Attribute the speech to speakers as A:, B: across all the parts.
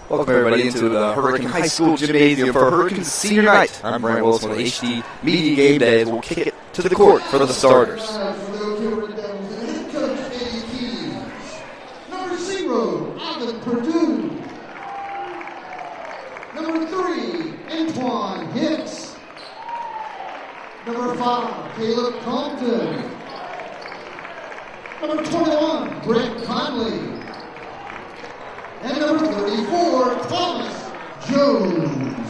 A: Welcome everybody into the Hurricane High School Gymnasium for Hurricane's Senior Night. I'm Brian Wilson with HD Media Game Day as we'll kick it to the court for the starters.
B: Number 0, Ivan Perdue. Number 3, Antoine Hicks. Number 5, Caleb Compton. Number 21, Brent Conley. And number 34, Thomas Jones.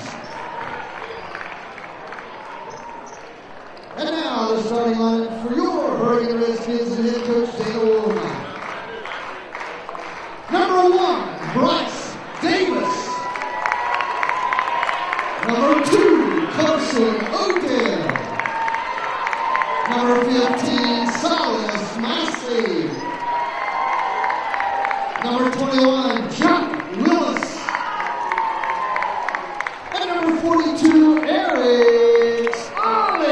B: And now the starting lineup for your Hurricane Redskins and head coach Dana Woolman. Number 1, Bryce Davis. Number 2, Carson Odell. Number 15, Silas Massey. Number 21, Jack Willis. And number 42, Eric Ollie.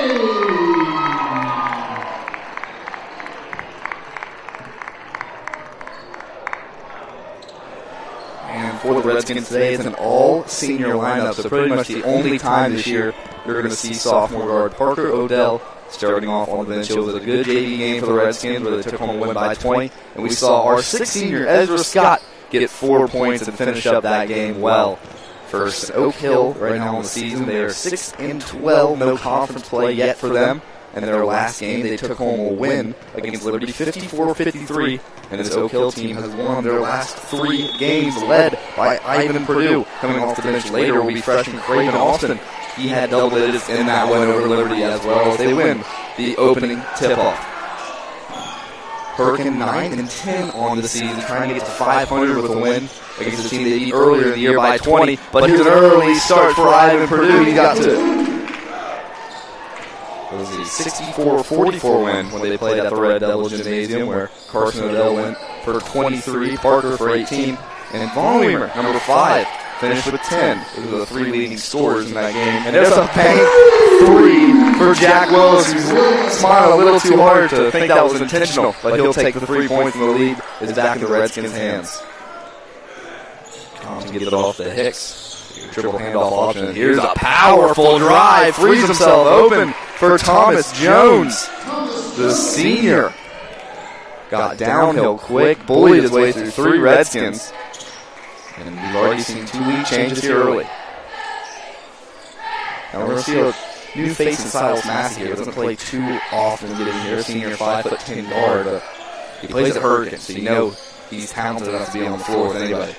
A: And for the Redskins today, it's an all-senior lineup, so pretty much the only time this year you're going to see sophomore guard Parker Odell starting off on the bench. It was a good JV game for the Redskins where they took home a win by 20. And we saw our 6th senior, Ezra Scott, get 4 points and finish up that game well. For Oak Hill, right now in the season, they are 6-12, no conference play yet for them. And in their last game, they took home a win against Liberty 54-53. And this Oak Hill team has won their last 3 games, led by Ivan Perdue. Coming off the bench later will be freshman Craven Austin. He had double digits in that win over Liberty as well as they win the opening tip-off. Hurricane 9-10 on the season, trying to get to 500 with a win against a team they beat earlier in the year by 20. But here's an early start for Ivan Perdue. He got to it was a 64-44 win when they played at the Red Devil Gymnasium, where Carson Odell went for 23, Parker for 18, and Von Weimer, number 5, finished with 10. Those are the 3 leading scorers in that game. And there's a bank 3 for Jack Willis, who's smiling a little too hard to think that was intentional, but he'll take the 3 points, and the lead is back in the Redskins' hands. Compton gets it off to Hicks. Triple handoff option. Here's a powerful drive. Frees himself open for Thomas Jones, the senior. Got downhill quick, bullied his way through 3 Redskins. And we've already seen 2 lead changes here early. Now we're going to see a new face in Silas Massey here. Doesn't play too often getting here. Senior 5'10" guard, but he plays at Hurricane, so you know he's talented enough to be on the floor with anybody.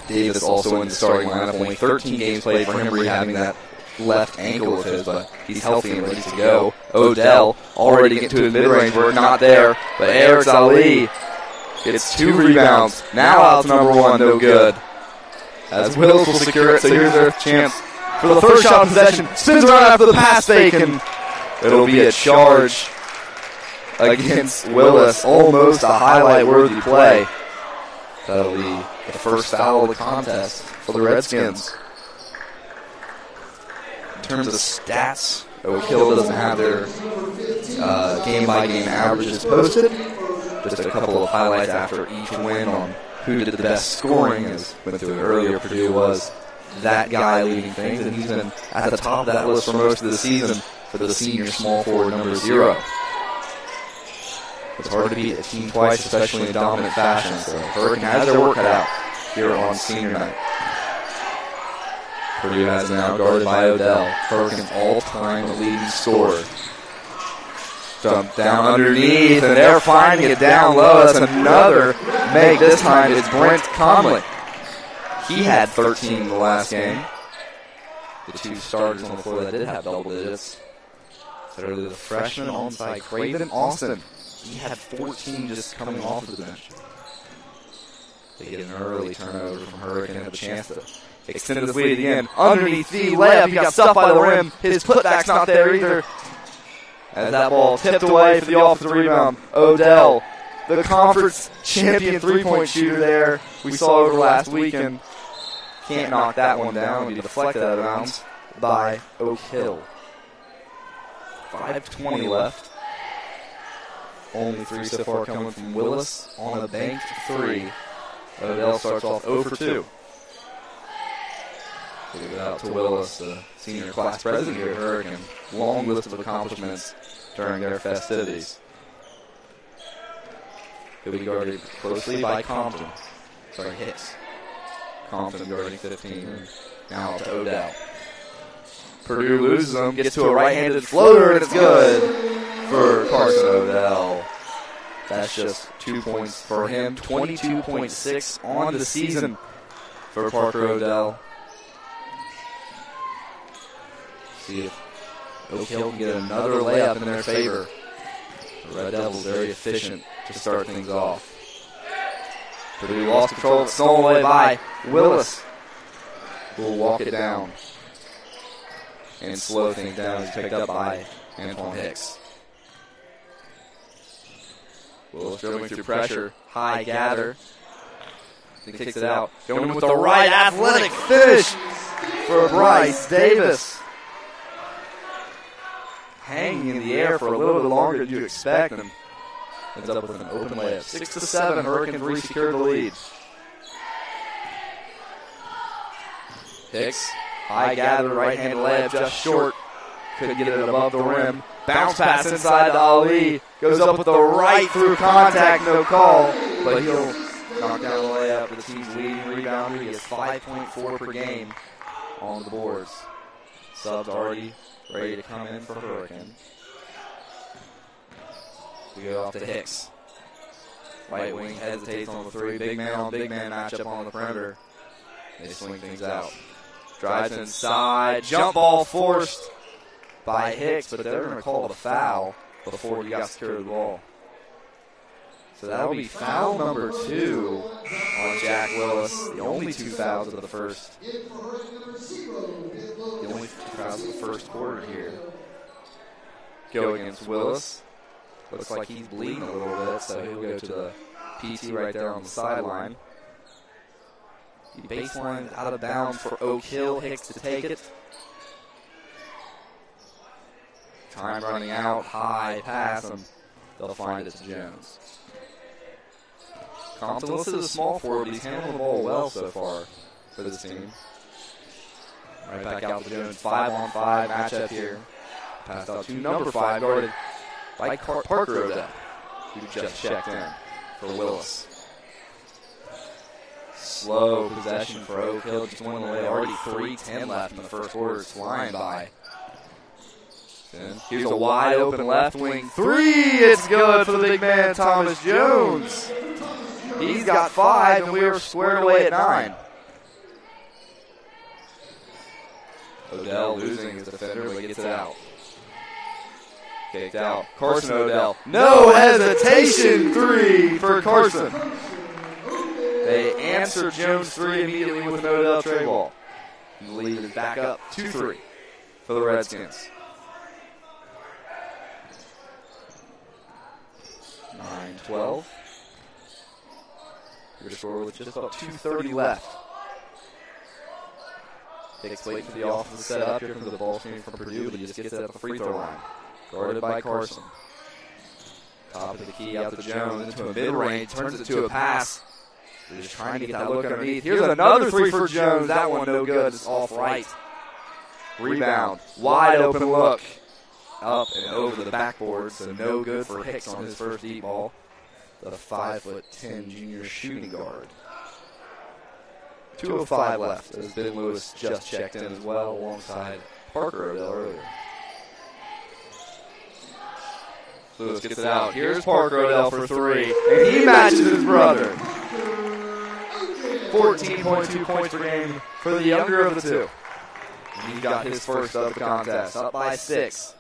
A: Davis also in the starting lineup. Only 13 games played for him, rehabbing that left ankle of his, but he's healthy and ready to go. Odell already getting to his mid-range work, not there, but Eric Ali gets 2 rebounds. Now out to number 1, no good. As Willis will secure it, so here's their chance for the first shot of possession. Spins around after the pass fake, and it'll be a charge against Willis. Almost a highlight-worthy play. That'll be the first foul of the contest for the Redskins. In terms of stats, Oak Hill doesn't have their game-by-game averages posted. Just a couple of highlights after each win on who did the best scoring, as went through it earlier. Purdue was that guy leading things, and he's been at the top of that list for most of the season for the senior small forward number 0. It's hard to beat a team twice, especially in dominant fashion, so Hurricane has their work cut out here on senior night. Purdue has now guarded by Odell, Hurricane's all-time leading scorer. Dump down underneath, and they're finding it down low. That's another make. This time it's Brent Conley. He had 13 in the last game. The 2 starters on the floor that did have double digits. So the freshman onside, Craven Austin. He had 14 just coming off of the bench. They get an early turnover from Hurricane and have a chance to extend this lead again. Underneath the layup, he got stuffed by the rim. His putback's not there either. As that ball tipped away for the offensive rebound, Odell, the conference champion three-point shooter there we saw over last weekend. Can't knock that one down. It'll be deflected out of bounds by Oak Hill. 5:20 left. Only 3 so far coming from Willis on a banked 3. Odell starts off 0 for 2. Give it out to Willis, the senior class president here at Hurricane. Long list of accomplishments during their festivities. He'll be guarded closely by Hicks. Compton guarding 15. Now to Odell. Purdue loses them, gets to a right-handed floater, and it's good for Carson Odell. That's just 2 points for him. 22.6 on the season for Parker Odell. See if Oak Hill can get another layup in their favor. The Red Devils very efficient to start things off. Purdue lost control, stolen away by Willis, who will walk it down and slow things down. He's picked up by Antoine Hicks. Willis dribbling through pressure, high gather. He kicks it out. Going with the right athletic finish for Bryce Davis. Hanging in the air for a little bit longer than you expect, and ends up with an open layup. 6-7, Hurricanes re-secure the lead. Hicks, high gather, right-handed layup, just short. Couldn't get it above the rim. Bounce pass inside to Ali. Goes up with the right through contact, no call. But he'll knock down the layup. The team's leading rebounder. He has 5.4 per game on the boards. Subs already ready to come in for Hurricane. We go off to Hicks. Right wing hesitates on the 3. Big man on big man matchup on the perimeter. They swing things out. Drives inside. Jump ball forced by Hicks, but they're going to call the foul before he got secured the ball. So that'll be foul number 2 on Jack Willis. The only 2 fouls of the first. The only 2 fouls of the first quarter here. Go against Willis. Looks like he's bleeding a little bit, so he'll go to the PT right there on the sideline. The baseline out of bounds for Oak Hill. Hicks to take it. Time running out. High pass, and they'll find it to Jones. Compton listed as a small forward, but he's handling the ball well so far for this team. Right back out to Jones. 5-on-5 matchup here. Passed out to number 5, guarded by Parker Odell, who just checked in for Willis. Slow possession for Oak Hill, just went away. Already 3:10 left in the first quarter. It's flying by. Here's a wide open left wing three. It's good for the big man, Thomas Jones. He's got 5, and we're squared away at 9. Odell losing his defender, but gets it out. Kicked out. Carson Odell. No hesitation, 3 for Carson. They answer Jones' 3 immediately with an Odell tray ball. The lead is back up 2-3 for the Redskins. 9-12. Your score with just about 2:30 left. Takes late for the offensive set up. Here comes the ball screen from Purdue, but he just gets it at the free throw line. Guarded by Carson. Top of the key out to Jones into a mid-range. Turns it to a pass. He's just trying to get that look underneath. Here's another 3 for Jones. That one no good. It's off right. Rebound. Wide open look. Up and over the backboard, so no good for Hicks on his first deep ball. The 5'10" junior shooting guard. 2:05 left as Ben Lewis just checked in as well alongside Parker Odell earlier. Lewis gets it out. Here's Parker Odell for 3, and he matches his brother. 14.2 points per game for the younger of the two. And he got his first of the contest, up by 6.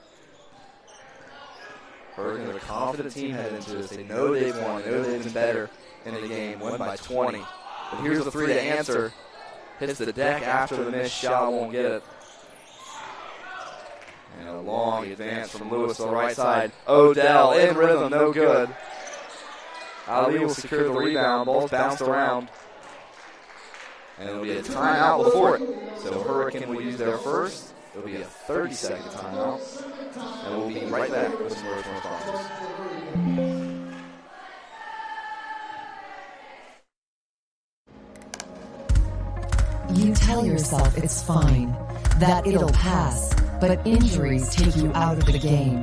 A: Hurricanes are a confident team heading into this. They know they've won. They know they've been better in the game. Won by 20. But here's the 3 to answer. Hits the deck after the missed shot. Won't get it. And a long advance from Lewis to the right side. Odell in rhythm. No good. Ali will secure the rebound. Ball's bounced around. And it'll be a timeout before it. So Hurricane will use their first. It'll be a 30-second timeout. And we'll be right back with some words from responses.
C: You tell yourself it's fine, that it'll pass, but injuries take you out of the game.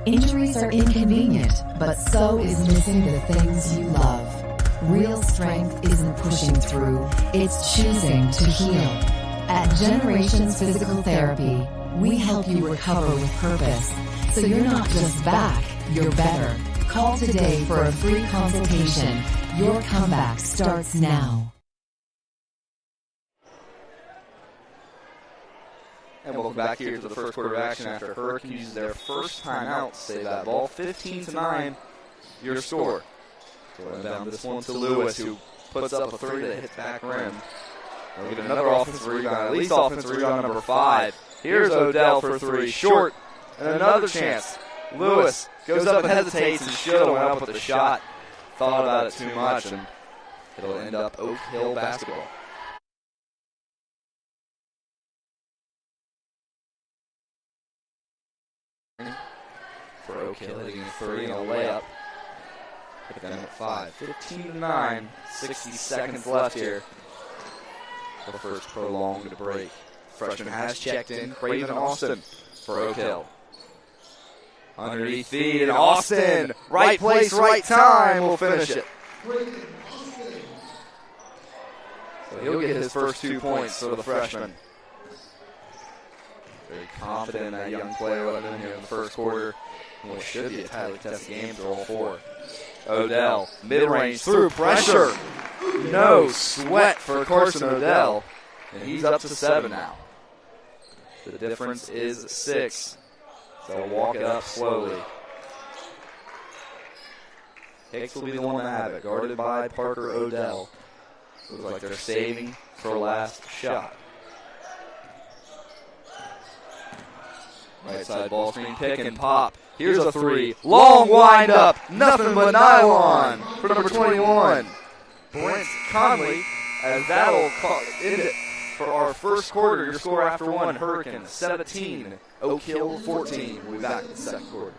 C: Injuries are inconvenient, but so is missing the things you love. Real strength isn't pushing through, it's choosing to heal. At Generations Physical Therapy, we help you recover with purpose. So you're not just back, you're better. Call today for a free consultation. Your comeback starts now.
A: And welcome back here to the first quarter of action after Hurricane uses their first timeout to save that ball. 15-9, your score. Going down this one to Lewis, who puts up a 3 that hits back rim. We'll get another offensive rebound, at least offensive rebound number 5. Here's Odell for 3, short, and another chance. Lewis goes up and hesitates and should have went up with the shot. Thought about it too much, and it'll end up Oak Hill basketball. For Oak Hill, hitting a 3 and a layup. Put them at 5. 15-9, 60 seconds left here. The first prolonged break. Freshman has checked in. Craven Austin for Oak Hill. Underneath feed, and Austin, right place, right time, will finish it. So he'll get his first 2 points for the freshman. Very confident in that young player let in here in the first quarter. What should be a tightly tested game for all 4. Odell, mid-range, through pressure. No sweat for Carson Odell. And he's up to 7 now. The difference is 6. So we'll walk it up slowly. Hicks will be the one to have it, guarded by Parker Odell. Looks like they're saving for last shot. Right side ball screen, pick and pop. Here's a 3. Long wind up. Nothing but nylon for number 21. Brent Conley, as that'll end it for our first quarter. Your score after 1, Hurricane 17, Oak Hill 14. We'll be back in the second quarter.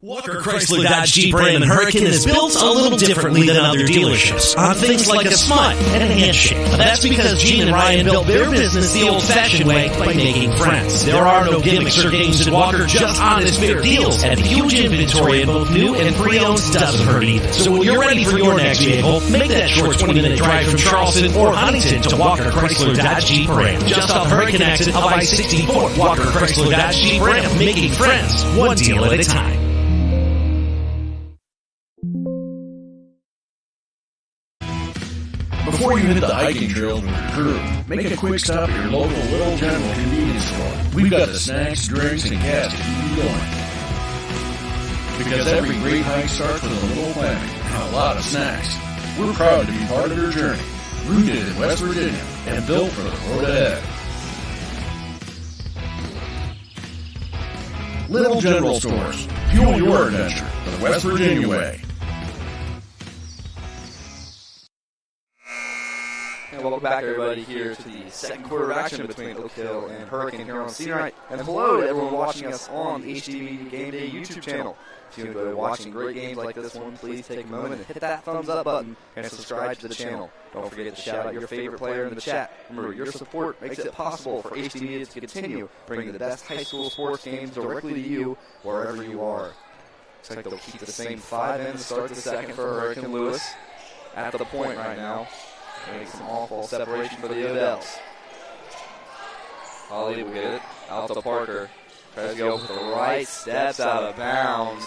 D: Walker Chrysler Dodge Jeep Ram and Hurricane is built a little differently than other dealerships on things like a smile and a handshake. That's because Gene and Ryan built their business the old-fashioned way by making friends. There are no gimmicks or games at Walker, just honest, fair deals and a huge inventory in both new and pre-owned doesn't hurt either. So when you're ready for your next vehicle, make that short 20-minute drive from Charleston or Huntington to Walker Chrysler Dodge Jeep Ram. Just off Hurricane exit of I-64, Walker Chrysler Dodge Jeep Ram, making friends one deal at a time.
E: Before you hit the hiking trails with your crew, make a quick stop at your local Little General convenience store. We've got the snacks, drinks, and gas to keep you going. Because every great hike starts with a little planning and a lot of snacks. We're proud to be part of your journey, rooted in West Virginia and built for the road ahead. Little General Stores. Fuel your adventure the West Virginia way.
A: And welcome back, everybody, here to the second quarter of action between Oak Hill and Hurricane here on Senior Night. And hello to everyone watching us on the HTV Gameday YouTube channel. If you enjoy watching great games like this one, please take a moment and hit that thumbs up button and subscribe to the channel. Don't forget to shout out your favorite player in the chat. Remember, your support makes it possible for HTV to continue bringing the best high school sports games directly to you wherever you are. Looks like they'll keep the same 5 in to start the second for Hurricane Lewis at the point right now. Getting some awful separation for the Odells. Holly will get it out to Parker. Tries to go with the right, steps out of bounds.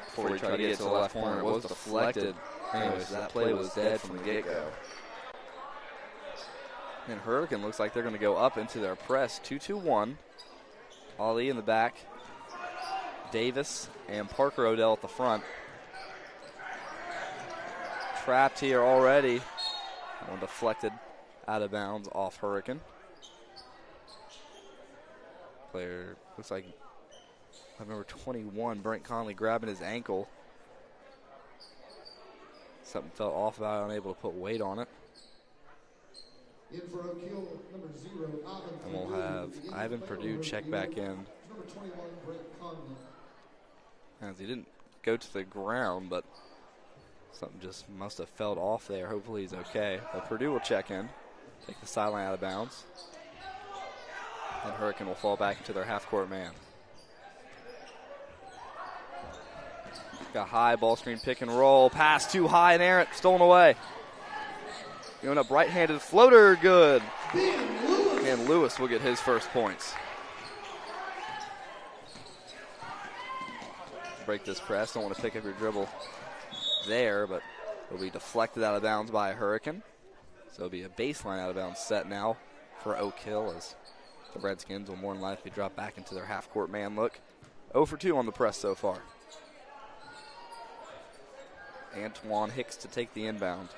A: Before he tried to get it to the left corner, it was deflected. Anyways, that play was dead from the get-go. And Hurricane looks like they're going to go up into their press. 2-2-1. Ali in the back. Davis and Parker Odell at the front. Trapped here already. That one deflected out of bounds off Hurricane. Player looks like number 21, Brent Conley, grabbing his ankle. Something felt off about it, unable to put weight on it.
B: In for Oak Hill, number 0,
A: And we'll have Ivan Purdue check back in.
B: Number 21, Brent Conley.
A: As he didn't go to the ground, but something just must have felt off there. Hopefully he's okay. But Purdue will check in, take the sideline out of bounds. And Hurricane will fall back into their half-court man. Got high, ball screen, pick and roll. Pass too high and errant, stolen away. Going up right-handed floater, good. And Lewis will get his first points. Break this press, don't want to pick up your dribble there, but it'll be deflected out of bounds by a Hurricane. So it'll be a baseline out of bounds set now for Oak Hill, as the Redskins will more than likely drop back into their half-court man look. 0 for 2 on the press so far. Antoine Hicks to take the inbound.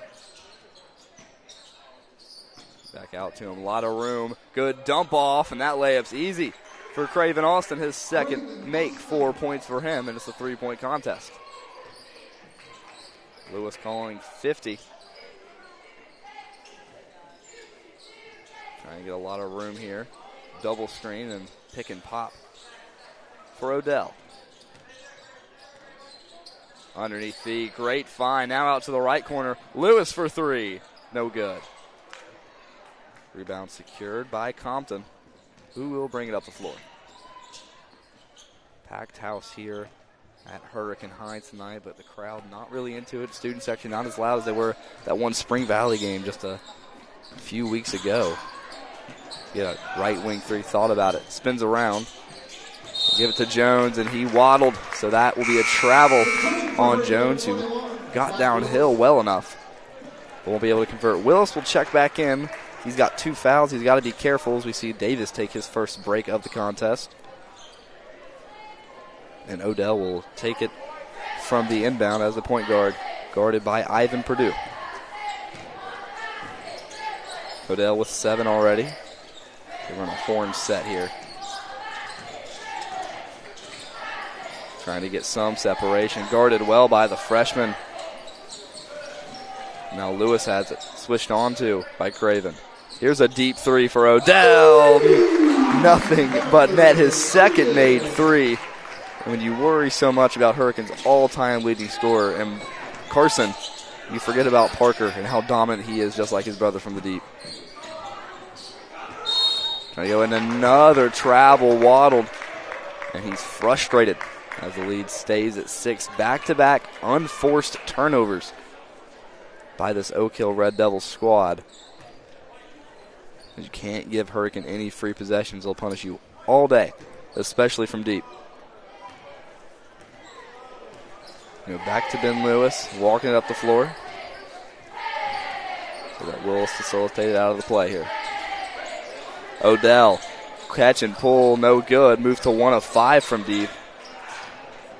A: Back out to him, a lot of room. Good dump off, and that layup's easy for Craven Austin. His second make, 4 points for him, and it's a 3-point contest. Lewis calling 50. Trying to get a lot of room here. Double screen and pick and pop for Odell. Underneath the great find. Now out to the right corner. Lewis for 3. No good. Rebound secured by Compton, who will bring it up the floor. Packed house here at Hurricane High tonight, but the crowd not really into it. Student section not as loud as they were that one Spring Valley game just a few weeks ago. Get a right wing 3, thought about it. Spins around. Give it to Jones, and he waddled. So that will be a travel on Jones, who got downhill well enough, but won't be able to convert. Willis will check back in. He's got 2 fouls. He's got to be careful as we see Davis take his first break of the contest. And Odell will take it from the inbound as the point guard, guarded by Ivan Purdue. Odell with 7 already. They run a horn set here. Trying to get some separation. Guarded well by the freshman. Now Lewis has it switched on to by Craven. Here's a deep 3 for Odell. Nothing but net his second made 3. when you worry so much about Hurricanes' all-time leading scorer and Carson, you forget about Parker and how dominant he is, just like his brother from the deep. Trying to go in another travel, waddled, and he's frustrated as the lead stays at 6. Back-to-back unforced turnovers by this Oak Hill Red Devils squad. You can't give Hurricane any free possessions. They'll punish you all day, especially from deep. Back to Ben Lewis, walking it up the floor. So that Willis facilitated out of the play here. Odell, catch and pull, no good. Moved to 1 of 5 from deep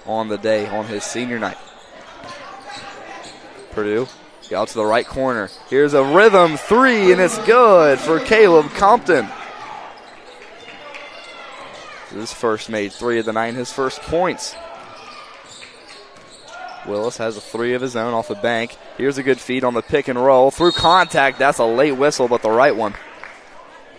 A: on the day, on his senior night. Purdue, out to the right corner. Here's a rhythm 3, and it's good for Caleb Compton. His first made 3 of the night, his first points. Willis has a 3 of his own off the bank. Here's a good feed on the pick and roll. Through contact, that's a late whistle, but the right one.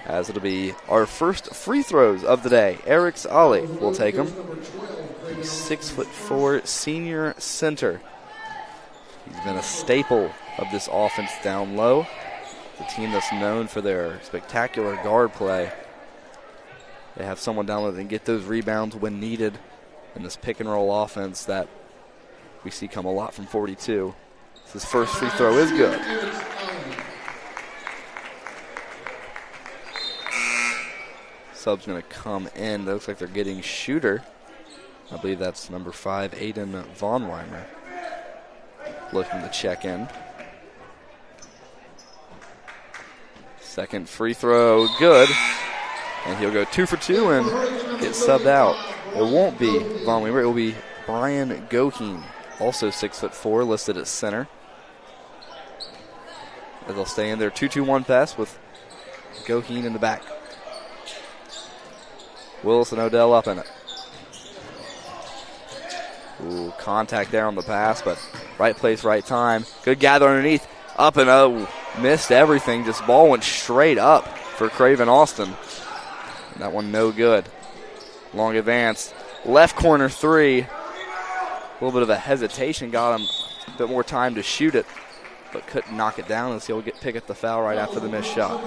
A: As it'll be our first free throws of the day. Eric Ali will take them. 6'4" senior center. He's been a staple of this offense down low. The team that's known for their spectacular guard play. They have someone down low that can get those rebounds when needed in this pick and roll offense that we see come a lot from 42. His first free throw is good. Sub's going to come in. It looks like they're getting shooter. I believe that's number 5, Aiden Vonweimer, looking to check in. Second free throw, good. And he'll go 2 for 2 and get subbed out. It won't be Vonweimer. It will be Brian Goheen, also 6'4", listed at center. As they'll stay in their 2-2-1 pass with Goheen in the back. Willis and Odell up in it. Ooh, contact there on the pass, but right place, right time. Good gather underneath. Up and missed everything. Just ball went straight up for Craven Austin. And that one no good. Long advance. Left corner 3. A little bit of a hesitation. Got him a bit more time to shoot it, but couldn't knock it down as he'll pick up the foul right after the missed shot.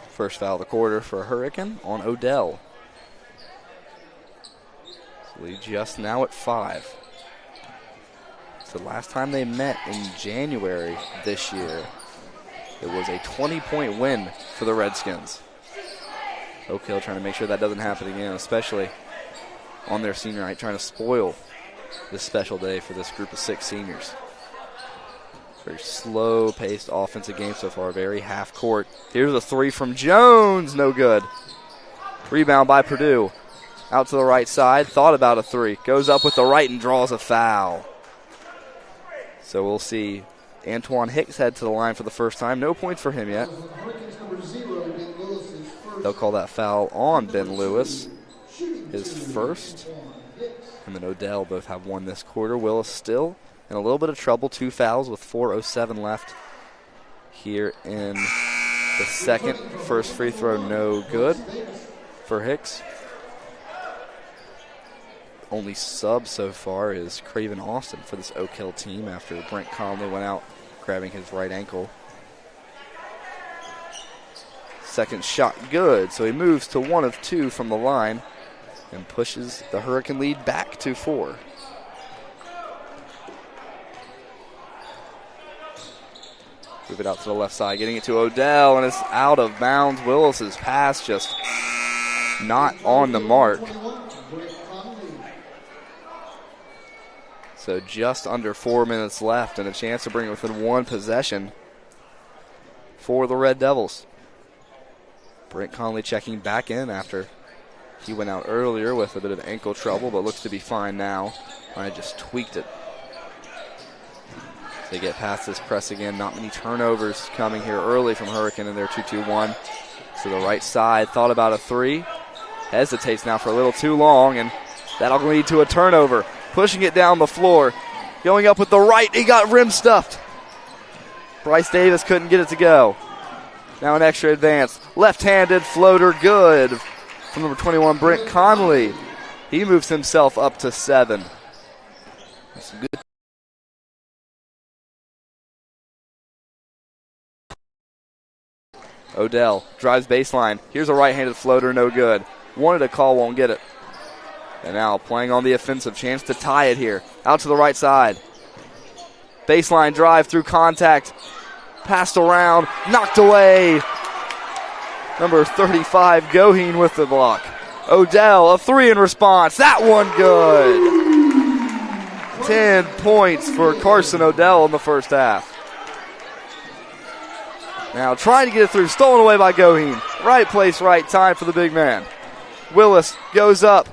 A: First foul of the quarter for Hurricane on Odell. So lead just now at 5. So last time they met in January this year, it was a 20-point win for the Redskins. Oak Hill trying to make sure that doesn't happen again, especially on their senior night, trying to spoil this special day for this group of 6 seniors. Very slow-paced offensive game so far, very half-court. Here's a 3 from Jones, no good. Rebound by Purdue. Out to the right side, thought about a 3. Goes up with the right and draws a foul. So we'll see Antoine Hicks head to the line for the first time. No points for him yet. They'll call that foul on Ben Lewis, his first. Him and Odell both have 1 this quarter. Willis still in a little bit of trouble. 2 fouls with 4:07 left here in the second. First free throw no good for Hicks. Only sub so far is Craven Austin for this Oak Hill team after Brent Conley went out grabbing his right ankle. Second shot good, so he moves to 1 of 2 from the line and pushes the Hurricane lead back to 4. Move it out to the left side, getting it to Odell, and it's out of bounds. Willis's pass just not on the mark. So just under 4 minutes left and a chance to bring it within 1 possession for the Red Devils. Brent Conley checking back in after he went out earlier with a bit of ankle trouble, but looks to be fine now. I just tweaked it. They get past this press again. Not many turnovers coming here early from Hurricane in their 2-2-1. To the right side, thought about a 3. Hesitates now for a little too long, and that'll lead to a turnover. Pushing it down the floor. Going up with the right, he got rim stuffed. Bryce Davis couldn't get it to go. Now an extra advance. Left-handed floater, good from number 21, Brent Conley. He moves himself up to 7. That's good. Odell drives baseline. Here's a right-handed floater, no good. Wanted a call, won't get it. And now playing on the offensive, chance to tie it here. Out to the right side. Baseline drive through contact. Passed around, knocked away. Number 35, Goheen with the block. Odell, a 3 in response. That one good. 10 points for Carson Odell in the first half. Now trying to get it through, stolen away by Goheen. Right place, right time for the big man. Willis goes up.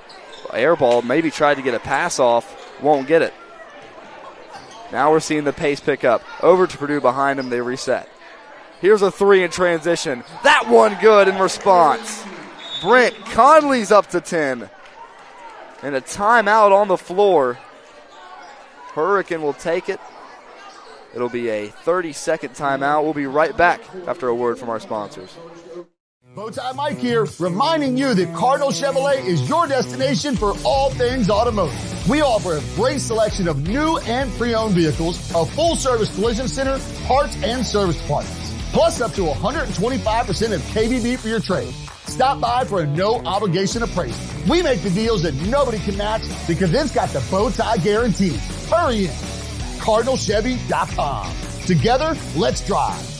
A: Air ball, maybe tried to get a pass off, won't get it. Now we're seeing the pace pick up. Over to Purdue behind him, they reset. Here's a 3 in transition. That one good in response. Brent Conley's up to 10. And a timeout on the floor. Hurricane will take it. It'll be a 30-second timeout. We'll be right back after a word from our sponsors.
B: Bowtie Mike here, reminding you that Cardinal Chevrolet is your destination for all things automotive. We offer a great selection of new and pre-owned vehicles, a full-service collision center, parts and service departments, plus up to 125% of KBB for your trade. Stop by for a no-obligation appraisal. We make the deals that nobody can match because it's got the Bowtie guarantee. Hurry in. CardinalChevy.com. Together, let's drive.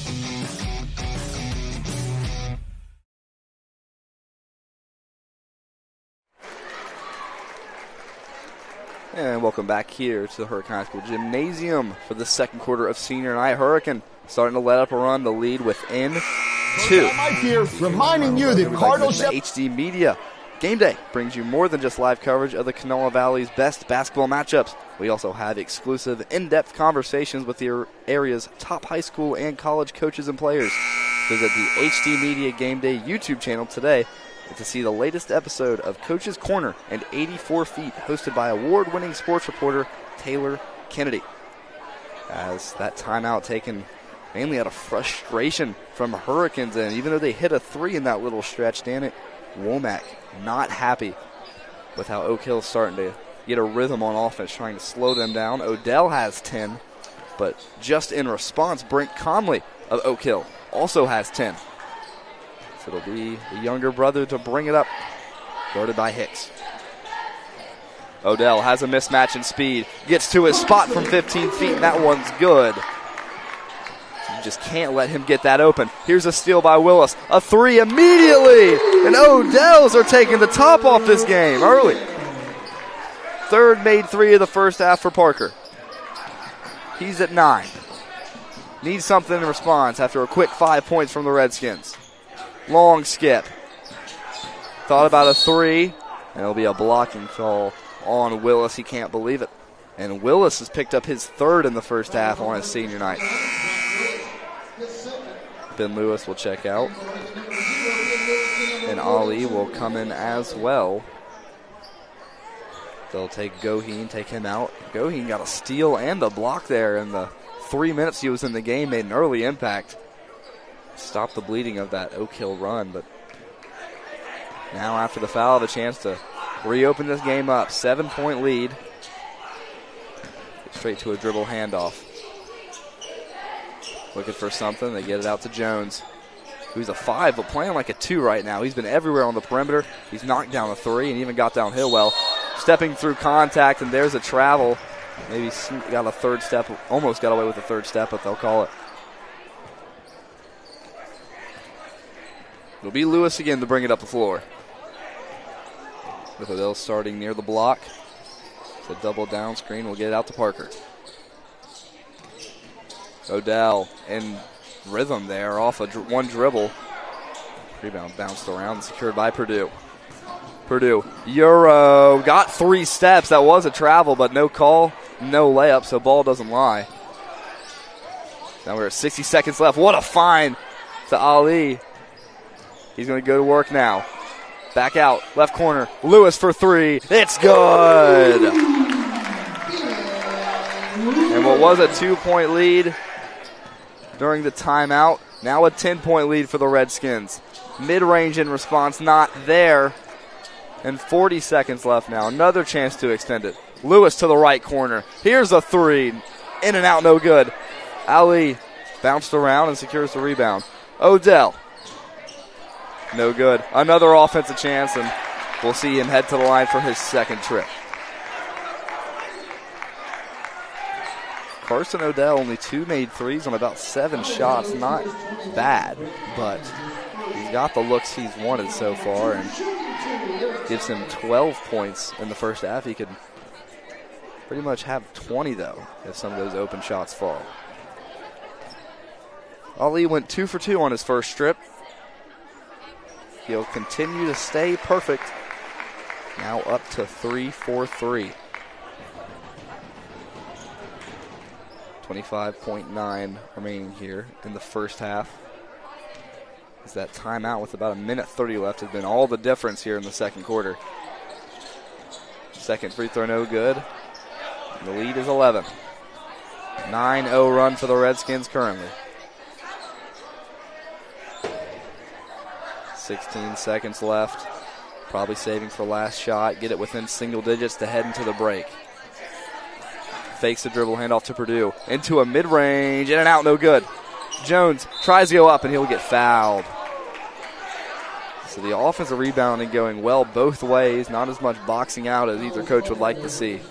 A: And welcome back here to the Hurricane High School Gymnasium for the second quarter of senior night. Hurricane starting to let up a run, the lead within 2.
B: Mike here, reminding you that Cardinal Chevrolet
A: HD Media Game Day brings you more than just live coverage of the Kanawha Valley's best basketball matchups. We also have exclusive, in-depth conversations with the area's top high school and college coaches and players. Visit the HD Media Game Day YouTube channel today to see the latest episode of Coach's Corner and 84 Feet, hosted by award-winning sports reporter Taylor Kennedy. As that timeout taken mainly out of frustration from Hurricanes, and even though they hit a 3 in that little stretch, Womack not happy with how Oak Hill's starting to get a rhythm on offense, trying to slow them down. Odell has 10, but just in response, Brent Conley of Oak Hill also has 10. It'll be the younger brother to bring it up, guarded by Hicks. Odell has a mismatch in speed, gets to his spot from 15 feet, and that one's good. You just can't let him get that open. Here's a steal by Willis, a 3 immediately, and Odells are taking the top off this game early. Third made 3 of the first half for Parker. He's at 9. Needs something in response after a quick 5 points from the Redskins. Long skip. Thought about a 3, and it'll be a blocking call on Willis. He can't believe it. And Willis has picked up his 3rd in the first half on his senior night. Ben Lewis will check out. And Ali will come in as well. They'll take Goheen, take him out. Goheen got a steal and a block there in the 3 minutes he was in the game, made an early impact. Stop the bleeding of that Oak Hill run, but now after the foul, have a chance to reopen this game up. 7-point lead. Get straight to a dribble handoff. Looking for something, they get it out to Jones, who's a 5, but playing like a 2 right now. He's been everywhere on the perimeter. He's knocked down a 3 and even got downhill well. Stepping through contact, and there's a travel. Maybe got a 3rd step, almost got away with a 3rd step, but they'll call it. It'll be Lewis again to bring it up the floor. With Odell starting near the block. It's a double down screen. We'll get it out to Parker. Odell in rhythm there off one dribble. Rebound bounced around, secured by Purdue. Purdue, Euro, got 3 steps. That was a travel, but no call, no layup, so ball doesn't lie. Now we're at 60 seconds left. What a find to Ali. He's going to go to work now. Back out, left corner. Lewis for 3. It's good. And what was a 2-point lead during the timeout, now a 10-point lead for the Redskins. Mid-range in response, not there. And 40 seconds left now. Another chance to extend it. Lewis to the right corner. Here's a three. In and out, no good. Ali bounced around and secures the rebound. Odell. No good. Another offensive chance, and we'll see him head to the line for his second trip. Carson Odell, only 2 made threes on about 7 shots. Not bad, but he's got the looks he's wanted so far, and gives him 12 points in the first half. He could pretty much have 20, though, if some of those open shots fall. Ali went 2 for 2 on his first strip. He'll continue to stay perfect. Now up to 3 for 3. 25.9 remaining here in the first half. As that timeout with about 1:30 left has been all the difference here in the second quarter. Second free throw no good. And the lead is 11. 9-0 run for the Redskins currently. 16 seconds left. Probably saving for last shot. Get it within single digits to head into the break. Fakes the dribble, handoff to Purdue. Into a mid-range, in and out, no good. Jones tries to go up, and he'll get fouled. So the offensive rebounding going well both ways. Not as much boxing out as either coach would like to see.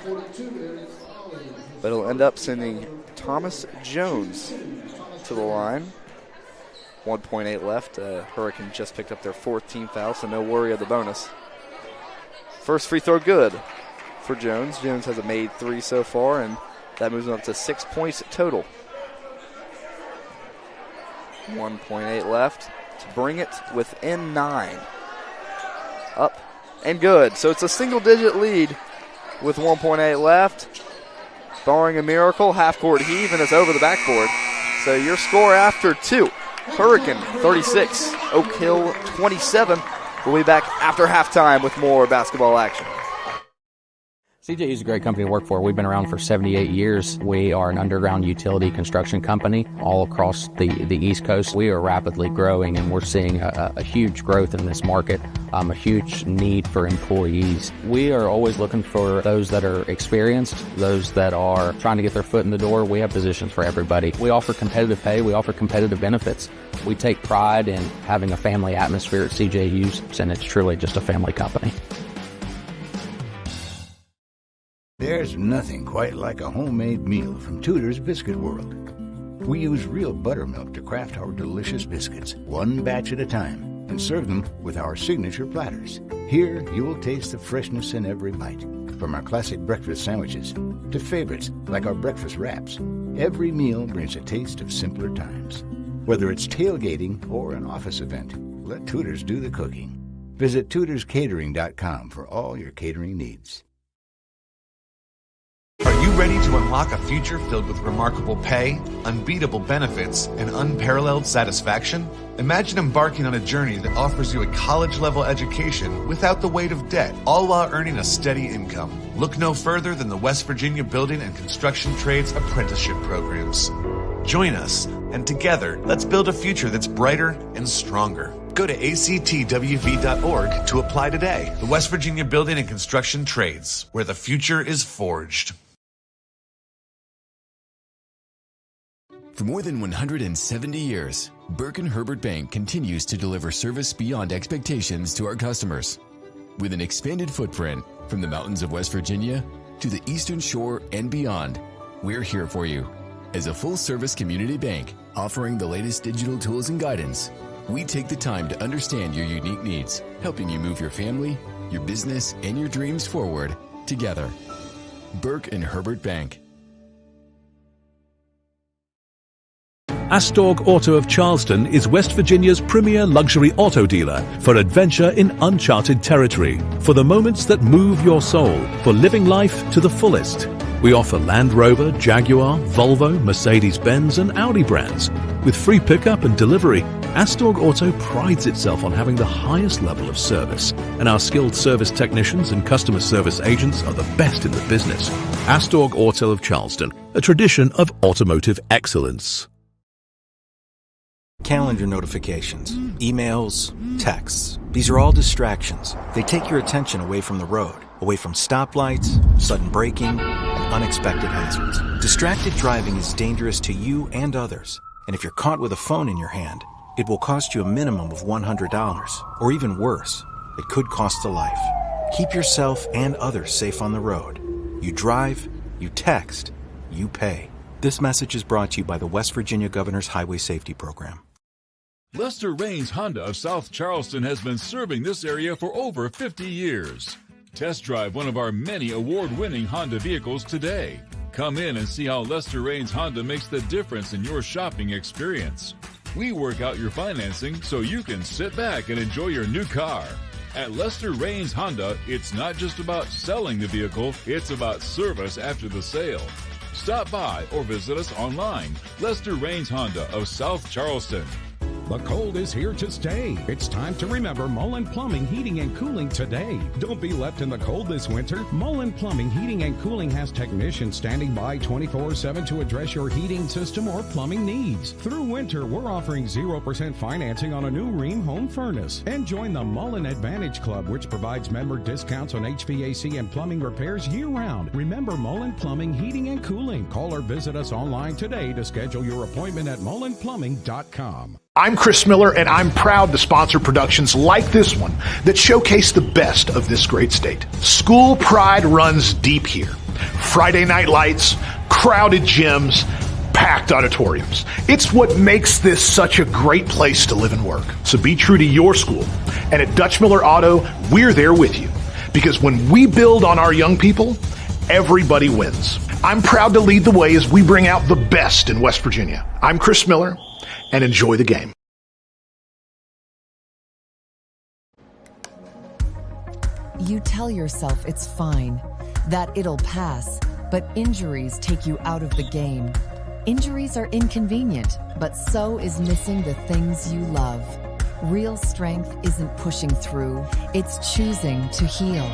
A: But it'll end up sending Thomas Jones to the line. 1.8 left. Hurricane just picked up their 4th team foul, so no worry of the bonus. First free throw good for Jones. Jones has a made 3 so far, and that moves him up to 6 points total. 1.8 left to bring it within 9. Up and good. So it's a single-digit lead with 1.8 left. Barring a miracle, half-court heave, and it's over the backboard. So your score after 2. Hurricane 36, Oak Hill 27. We'll be back after halftime with more basketball action.
F: CJU is a great company to work for. We've been around for 78 years. We are an underground utility construction company all across the East Coast. We are rapidly growing, and we're seeing a huge growth in this market, a huge need for employees. We are always looking for those that are experienced, those that are trying to get their foot in the door. We have positions for everybody. We offer competitive pay. We offer competitive benefits. We take pride in having a family atmosphere at CJU's, and it's truly just a family company.
G: There's nothing quite like a homemade meal from Tudor's Biscuit World. We use real buttermilk to craft our delicious biscuits, one batch at a time, and serve them with our signature platters. Here, you'll taste the freshness in every bite, from our classic breakfast sandwiches to favorites like our breakfast wraps. Every meal brings a taste of simpler times. Whether it's tailgating or an office event, let Tudor's do the cooking. Visit tudorscatering.com for all your catering needs.
H: Are you ready to unlock a future filled with remarkable pay, unbeatable benefits, and unparalleled satisfaction? Imagine embarking on a journey that offers you a college-level education without the weight of debt, all while earning a steady income. Look no further than the West Virginia Building and Construction Trades Apprenticeship Programs. Join us, and together, let's build a future that's brighter and stronger. Go to actwv.org to apply today. The West Virginia Building and Construction Trades, where the future is forged.
I: For more than 170 years, Burke & Herbert Bank continues to deliver service beyond expectations to our customers. With an expanded footprint from the mountains of West Virginia to the Eastern Shore and beyond, we're here for you. As a full-service community bank offering the latest digital tools and guidance, we take the time to understand your unique needs, helping you move your family, your business, and your dreams forward together. Burke & Herbert Bank.
J: Astorg Auto of Charleston is West Virginia's premier luxury auto dealer for adventure in uncharted territory, for the moments that move your soul, for living life to the fullest. We offer Land Rover, Jaguar, Volvo, Mercedes-Benz and Audi brands. With free pickup and delivery, Astorg Auto prides itself on having the highest level of service, and our skilled service technicians and customer service agents are the best in the business. Astorg Auto of Charleston, a tradition of automotive excellence.
K: Calendar notifications, emails, texts. These are all distractions. They take your attention away from the road, away from stoplights, sudden braking, and unexpected hazards. Distracted driving is dangerous to you and others. And if you're caught with a phone in your hand, it will cost you a minimum of $100, or even worse, it could cost a life. Keep yourself and others safe on the road. You drive, you text, you pay. This message is brought to you by the West Virginia Governor's Highway Safety Program.
L: Lester Raines Honda of South Charleston has been serving this area for over 50 years. Test drive one of our many award-winning Honda vehicles today. Come in and see how Lester Raines Honda makes the difference in your shopping experience. We work out your financing so you can sit back and enjoy your new car. At Lester Raines Honda, it's not just about selling the vehicle, it's about service after the sale. Stop by or visit us online. Lester Raines Honda of South Charleston.
M: The cold is here to stay. It's time to remember Mullen Plumbing, Heating, and Cooling today. Don't be left in the cold this winter. Mullen Plumbing, Heating, and Cooling has technicians standing by 24/7 to address your heating system or plumbing needs. Through winter, we're offering 0% financing on a new Rheem home furnace. And join the Mullen Advantage Club, which provides member discounts on HVAC and plumbing repairs year-round. Remember Mullen Plumbing, Heating, and Cooling. Call or visit us online today to schedule your appointment at mullenplumbing.com.
N: I'm Chris Miller, and I'm proud to sponsor productions like this one that showcase the best of this great state. School pride runs deep here. Friday night lights, crowded gyms, packed auditoriums. It's what makes this such a great place to live and work. So be true to your school. And at Dutch Miller Auto, we're there with you. Because when we build on our young people, everybody wins. I'm proud to lead the way as we bring out the best in West Virginia. I'm Chris Miller, and enjoy the game.
C: You tell yourself it's fine, that it'll pass, but injuries take you out of the game. Injuries are inconvenient, but so is missing the things you love. Real strength isn't pushing through, it's choosing to heal.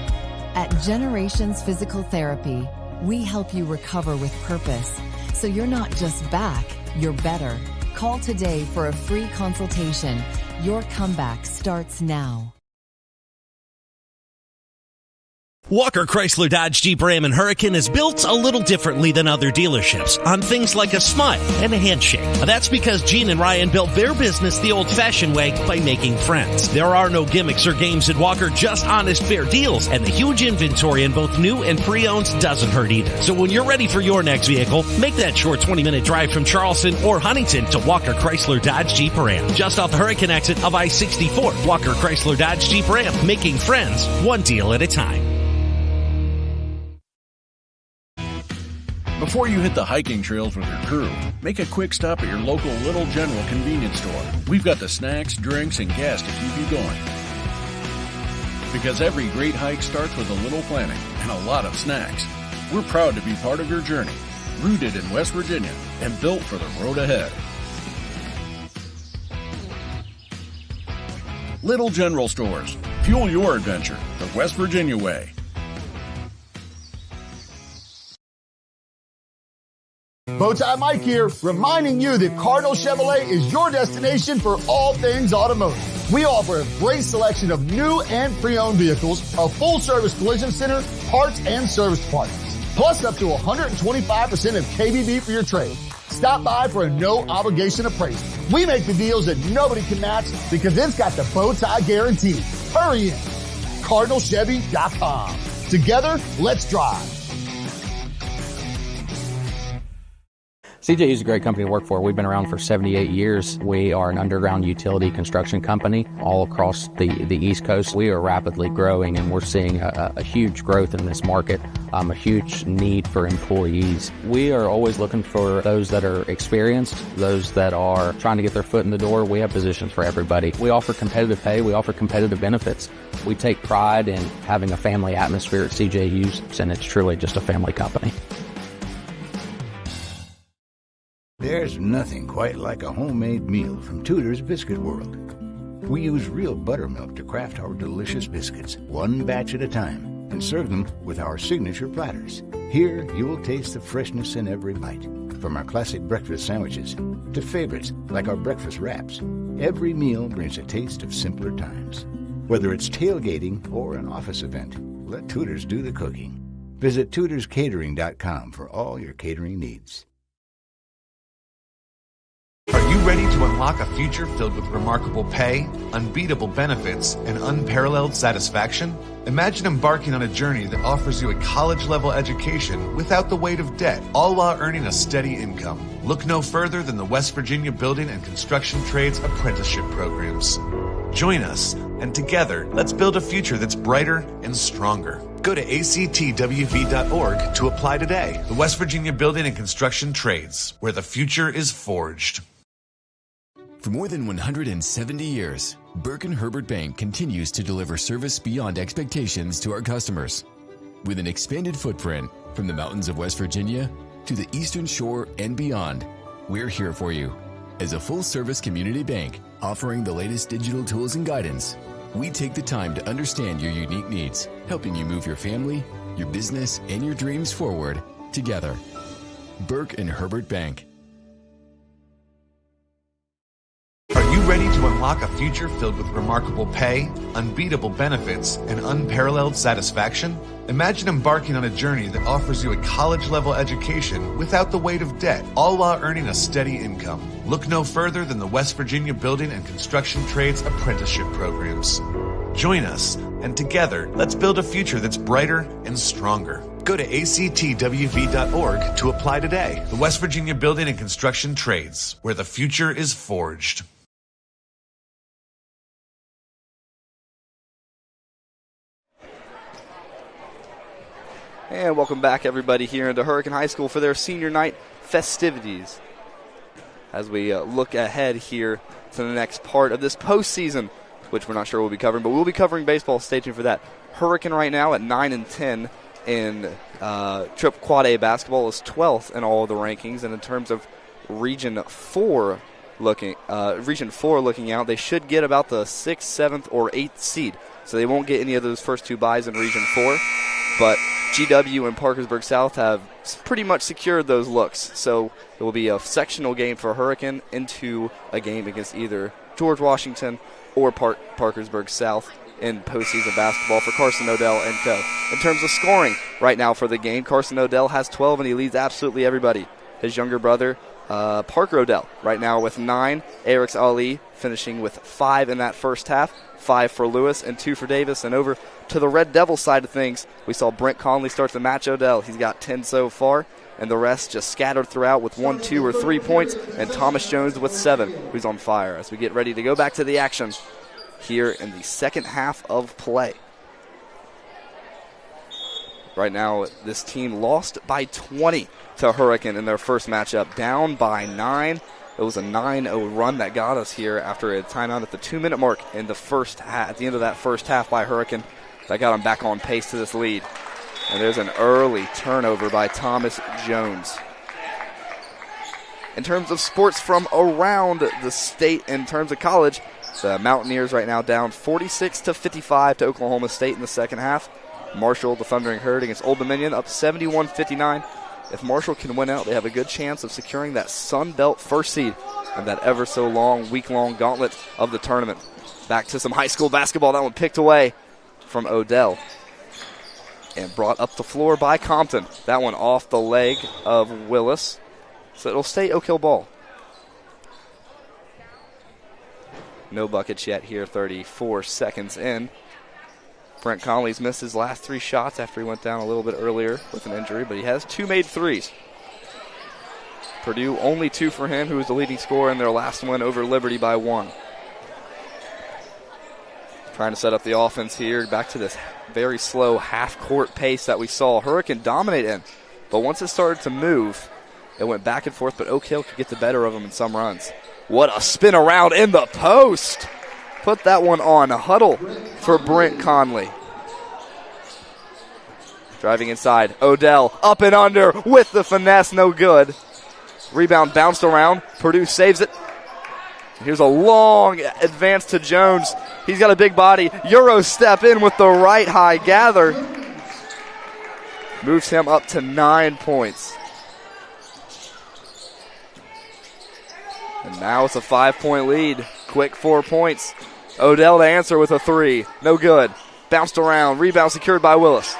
C: At Generations Physical Therapy, we help you recover with purpose, so you're not just back, you're better. Call today for a free consultation. Your comeback starts now.
D: Walker Chrysler Dodge Jeep Ram and Hurricane is built a little differently than other dealerships on things like a smile and a handshake. That's because Gene and Ryan built their business the old-fashioned way by making friends. There are no gimmicks or games at Walker, just honest, fair deals, and the huge inventory in both new and pre-owned doesn't hurt either. So when you're ready for your next vehicle, make that short 20-minute drive from Charleston or Huntington to Walker Chrysler Dodge Jeep Ram. Just off the Hurricane exit of I-64, Walker Chrysler Dodge Jeep Ram, making friends one deal at a time.
E: Before you hit the hiking trails with your crew, make a quick stop at your local Little General convenience store. We've got the snacks, drinks, and gas to keep you going. Because every great hike starts with a little planning and a lot of snacks. We're proud to be part of your journey, rooted in West Virginia and built for the road ahead. Little General Stores. Fuel your adventure the West Virginia way.
B: Bowtie Mike here, reminding you that Cardinal Chevrolet is your destination for all things automotive. We offer a great selection of new and pre-owned vehicles, a full-service collision center, parts and service departments, plus up to 125% of KBB for your trade. Stop by for a no-obligation appraisal. We make the deals that nobody can match because it's got the Bowtie guarantee. Hurry in. CardinalChevy.com. Together, let's drive.
F: CJ is a great company to work for. We've been around for 78 years. We are an underground utility construction company all across the East Coast. We are rapidly growing, and we're seeing a huge growth in this market, a huge need for employees. We are always looking for those that are experienced, those that are trying to get their foot in the door. We have positions for everybody. We offer competitive pay. We offer competitive benefits. We take pride in having a family atmosphere at CJ Hughes, and it's truly just a family company.
G: There's nothing quite like a homemade meal from Tudor's Biscuit World. We use real buttermilk to craft our delicious biscuits, one batch at a time, and serve them with our signature platters. Here, you will taste the freshness in every bite. From our classic breakfast sandwiches to favorites like our breakfast wraps, every meal brings a taste of simpler times. Whether it's tailgating or an office event, let Tudor's do the cooking. Visit tudorscatering.com for all your catering needs.
H: Are you ready to unlock a future filled with remarkable pay, unbeatable benefits, and unparalleled satisfaction? Imagine embarking on a journey that offers you a college-level education without the weight of debt, all while earning a steady income. Look no further than the West Virginia Building and Construction Trades apprenticeship programs. Join us, and together, let's build a future that's brighter and stronger. Go to actwv.org to apply today. The West Virginia Building and Construction Trades, where the future is forged.
I: For more than 170 years, Burke & Herbert Bank continues to deliver service beyond expectations to our customers. With an expanded footprint from the mountains of West Virginia to the Eastern Shore and beyond, we're here for you. As a full-service community bank offering the latest digital tools and guidance, we take the time to understand your unique needs, helping you move your family, your business, and your dreams forward together. Burke & Herbert Bank.
H: Are you ready to unlock a future filled with remarkable pay, unbeatable benefits, and unparalleled satisfaction? Imagine embarking on a journey that offers you a college-level education without the weight of debt, all while earning a steady income. Look no further than the West Virginia Building and Construction Trades apprenticeship programs. Join us, and together, let's build a future that's brighter and stronger. Go to actwv.org to apply today. The West Virginia Building and Construction Trades, where the future is forged.
A: And welcome back, everybody, here into Hurricane High School for their senior night festivities. As we look ahead here to the next part of this postseason, which we're not sure we'll be covering, but we'll be covering baseball. Stay tuned for that. Hurricane right now at 9 and 10 in Trip Quad A basketball is 12th in all of the rankings, and in terms of Region 4 looking out, they should get about the 6th, 7th, or 8th seed. So they won't get any of those first two byes in Region 4, but GW and Parkersburg South have pretty much secured those looks. So it will be a sectional game for Hurricane into a game against either George Washington or Parkersburg South in postseason basketball for Carson Odell and co. In terms of scoring right now for the game, Carson Odell has 12 and he leads absolutely everybody. His younger brother, Parker Odell, right now with 9. Eric's Ali finishing with 5 in that first half. 5 for Lewis and 2 for Davis. And over to the Red Devil side of things, we saw Brent Conley start to match Odell. He's got 10 so far, and the rest just scattered throughout with 1, 2, or 3 points. And Thomas Jones with 7, who's on fire as we get ready to go back to the action here in the second half of play. Right now, this team lost by 20 to Hurricane in their first matchup, down by 9. It was a 9-0 run that got us here after a timeout at the 2-minute mark in the first half, at the end of that first half by Hurricane. That got them back on pace to this lead. And there's an early turnover by Thomas Jones. In terms of sports from around the state, in terms of college, the Mountaineers right now down 46-55 to Oklahoma State in the second half. Marshall, the Thundering Herd, against Old Dominion, up 71-59. If Marshall can win out, they have a good chance of securing that Sun Belt first seed in that ever so long, week-long gauntlet of the tournament. Back to some high school basketball. That one picked away from Odell and brought up the floor by Compton. That one off the leg of Willis. So it'll stay Oak Hill ball. No buckets yet here, 34 seconds in. Brent Conley's missed his last 3 shots after he went down a little bit earlier with an injury, but he has 2 made threes. Purdue only 2 for him, who was the leading scorer in their last win over Liberty by 1. Trying to set up the offense here, back to this very slow half-court pace that we saw Hurricane dominate in. But once it started to move, it went back and forth, but Oak Hill could get the better of them in some runs. What a spin around in the post! Put that one on a huddle for Brent Conley. Driving inside, Odell up and under with the finesse, no good. Rebound bounced around, Purdue saves it. Here's a long advance to Jones. He's got a big body. Euro step in with the right high gather. Moves him up to 9 points. And now it's a 5-point lead. Quick 4 points. Odell to answer with a three. No good. Bounced around. Rebound secured by Willis.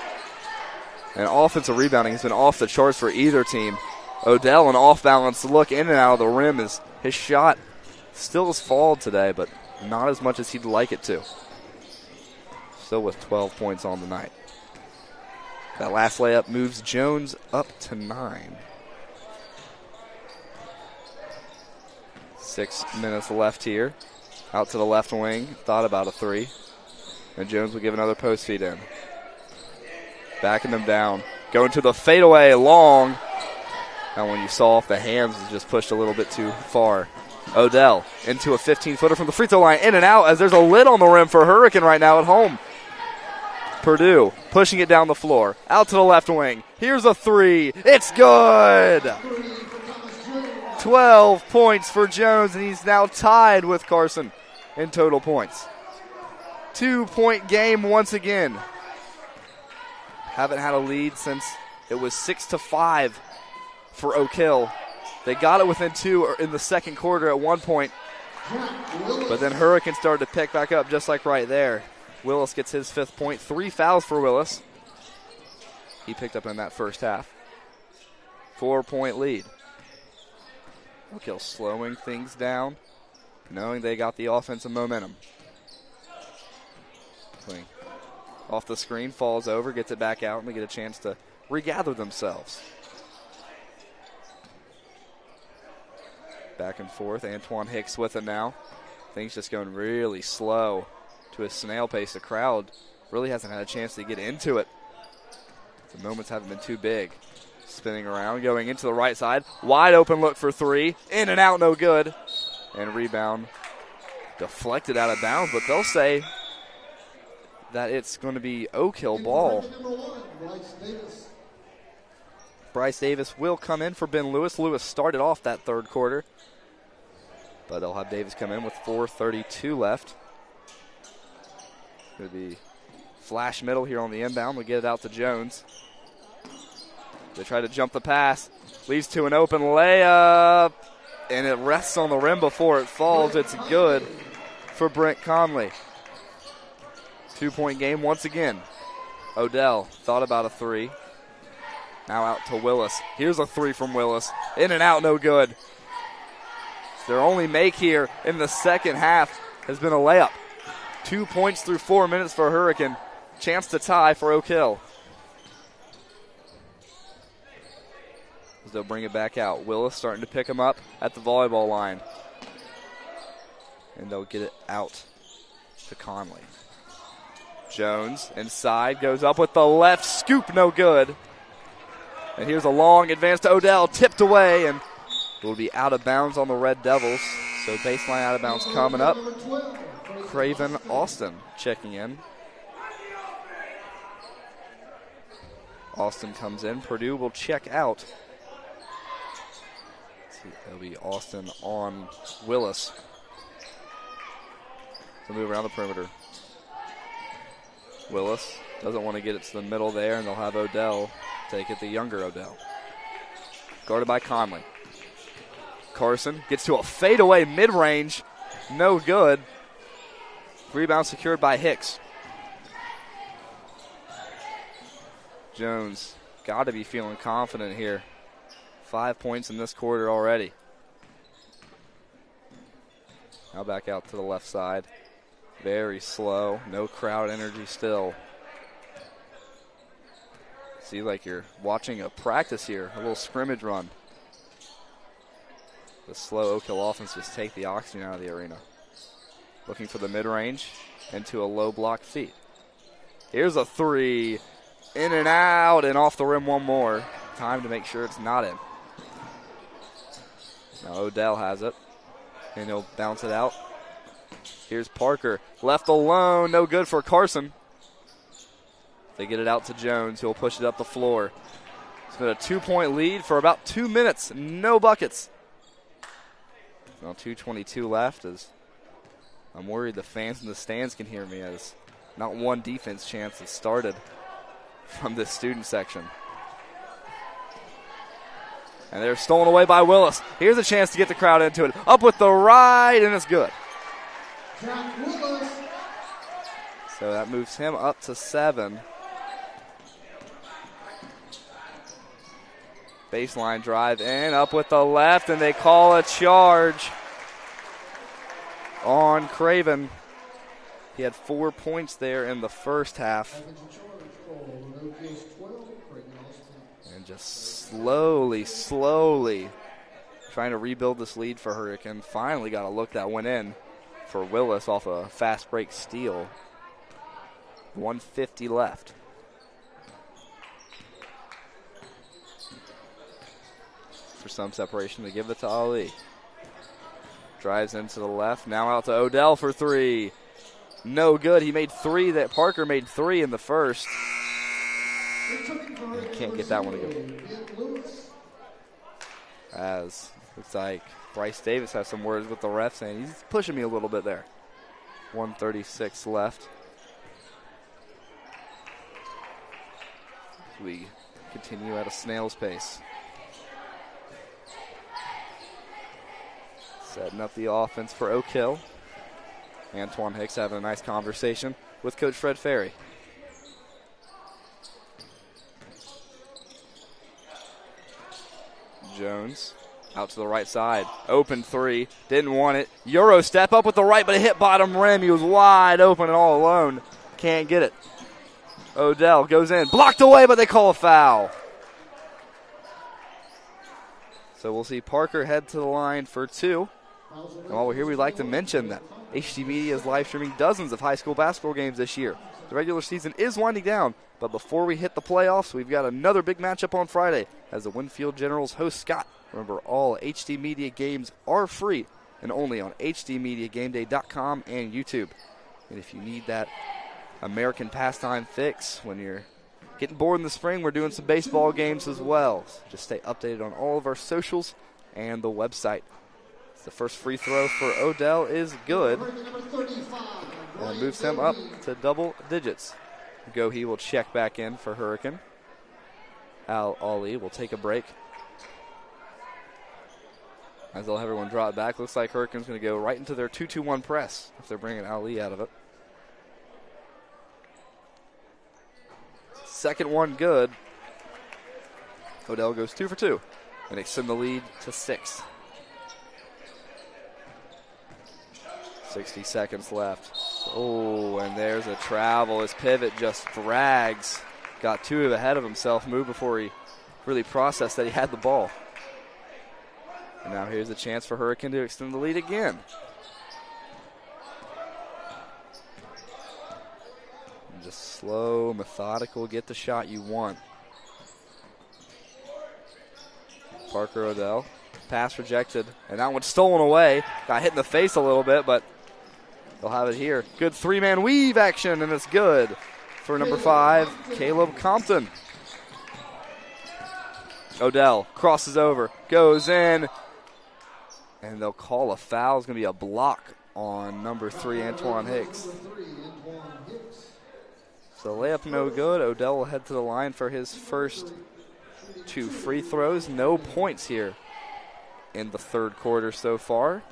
A: And offensive rebounding has been off the charts for either team. Odell, an off-balance look in and out of the rim. His shot still has fallen today, but not as much as he'd like it to. Still with 12 points on the night. That last layup moves Jones up to 9. 6 minutes left here. Out to the left wing. Thought about a three. And Jones will give another post feed in. Backing them down. Going to the fadeaway long. And when you saw off the hands, was just pushed a little bit too far. Odell into a 15-footer from the free throw line. In and out as there's a lid on the rim for Hurricane right now at home. Purdue pushing it down the floor. Out to the left wing. Here's a three. It's good. 12 points for Jones, and he's now tied with Carson in total points. 2-point game once again. Haven't had a lead since it was 6-5 for Oak Hill. They got it within 2 in the second quarter at one point, but then Hurricane started to pick back up just like right there. Willis gets his 5th point. 3 fouls for Willis. He picked up in that first half. 4-point lead. Oak Hill slowing things down, knowing they got the offensive momentum. Swing. Off the screen, falls over, gets it back out, and they get a chance to regather themselves. Back and forth, Antoine Hicks with it now. Things just going really slow to a snail pace. The crowd really hasn't had a chance to get into it. The moments haven't been too big. Spinning around, going into the right side. Wide open look for three. In and out, no good. And rebound deflected out of bounds, but they'll say that it's going to be Oak Hill ball. Bryce Davis will come in for Ben Lewis. Lewis started off that third quarter, but they'll have Davis come in with 4:32 left. Going to be flash middle here on the inbound. We'll get it out to Jones. They try to jump the pass. Leads to an open layup, and it rests on the rim before it falls. It's good for Brent Conley. 2-point game once again. Odell thought about a three. Now out to Willis. Here's a three from Willis. In and out, no good. Their only make here in the second half has been a layup. 2 points through 4 minutes for Hurricane. Chance to tie for Oak Hill. They'll bring it back out. Willis starting to pick him up at the volleyball line. And they'll get it out to Conley. Jones inside, goes up with the left scoop, no good. And here's a long advance to Odell, tipped away, and it will be out of bounds on the Red Devils. So baseline out of bounds coming up. Craven Austin checking in. Austin comes in. Purdue will check out. It'll be Austin on Willis. To move around the perimeter. Willis doesn't want to get it to the middle there, and they'll have Odell take it, the younger Odell. Guarded by Conley. Carson gets to a fadeaway mid-range. No good. Rebound secured by Hicks. Jones got to be feeling confident here. 5 points in this quarter already. Now back out to the left side. Very slow. No crowd energy still. See, like you're watching a practice here. A little scrimmage run. The slow Oak Hill offense just take the oxygen out of the arena. Looking for the mid-range into a low block feed. Here's a three. In and out and off the rim one more. Time to make sure it's not in. Now Odell has it, and he'll bounce it out. Here's Parker. Left alone, no good for Carson. They get it out to Jones, who'll push it up the floor. It's been a 2-point lead for about 2 minutes. No buckets. Now 2:22 left. As I'm worried the fans in the stands can hear me, as not one defense chance has started from this student section. And they're stolen away by Willis. Here's a chance to get the crowd into it. Up with the right, and it's good. So that moves him up to 7. Baseline drive in, up with the left, and they call a charge on Craven. He had 4 points there in the first half. And just slowly trying to rebuild this lead for Hurricane. Finally got a look that went in for Willis off a fast break steal. 1:50 left. For some separation, they give it to Ali. Drives into the left, now out to Odell for 3. No good. He made 3. That Parker made 3 in the first. Can't get that one to go. As looks like Bryce Davis has some words with the ref saying he's pushing me a little bit there. 1:36 left. We continue at a snail's pace. Setting up the offense for Oak Hill. Antoine Hicks having a nice conversation with Coach Fred Ferry. Jones out to the right side. Open 3. Didn't want it. Euro step up with the right, but it hit bottom rim. He was wide open and all alone. Can't get it. Odell goes in. Blocked away, but they call a foul. So we'll see Parker head to the line for 2. And while we're here, we'd like to mention that HD Media is live streaming dozens of high school basketball games this year. The regular season is winding down, but before we hit the playoffs, we've got another big matchup on Friday as the Winfield Generals host Scott. Remember, all HD Media games are free and only on hdmediagameday.com and YouTube. And if you need that American pastime fix when you're getting bored in the spring, we're doing some baseball games as well. So just stay updated on all of our socials and the website. The first free throw for Odell is good. And moves him up to double digits. Gohey will check back in for Hurricane. Ali will take a break. As they'll have everyone draw it back. Looks like Hurricane's going to go right into their 2-2-1 press if they're bringing Ali out of it. Second one good. Odell goes 2 for 2 and extend the lead to 6. 60 seconds left. Oh, and there's a travel. His pivot just drags. Got 2 ahead of himself. Moved before he really processed that he had the ball. And now here's a chance for Hurricane to extend the lead again. And just slow, methodical, get the shot you want. Parker Odell. Pass rejected. And that one's stolen away. Got hit in the face a little bit, but they'll have it here. Good 3-man weave action, and it's good for number 5, Caleb Compton. Odell crosses over, goes in, and they'll call a foul. It's going to be a block on number 3, Antoine Hicks. So layup no good. Odell will head to the line for his first 2 free throws. No points here in the third quarter so far.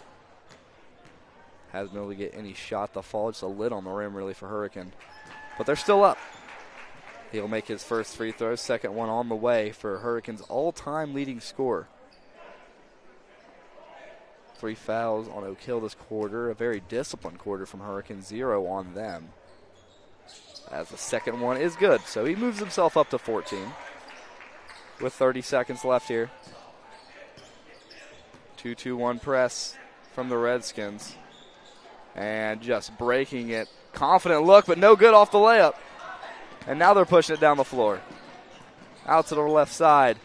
A: Hasn't been able to get any shot to fall. Just a lid on the rim, really, for Hurricane. But they're still up. He'll make his first free throw. Second one on the way for Hurricane's all-time leading scorer. 3 fouls on Oak Hill this quarter. A very disciplined quarter from Hurricane. 0 on them. As the second one is good. So he moves himself up to 14. With 30 seconds left here. 2-2-1 press from the Redskins. And just breaking it. Confident look, but no good off the layup. And now they're pushing it down the floor. Out to the left side.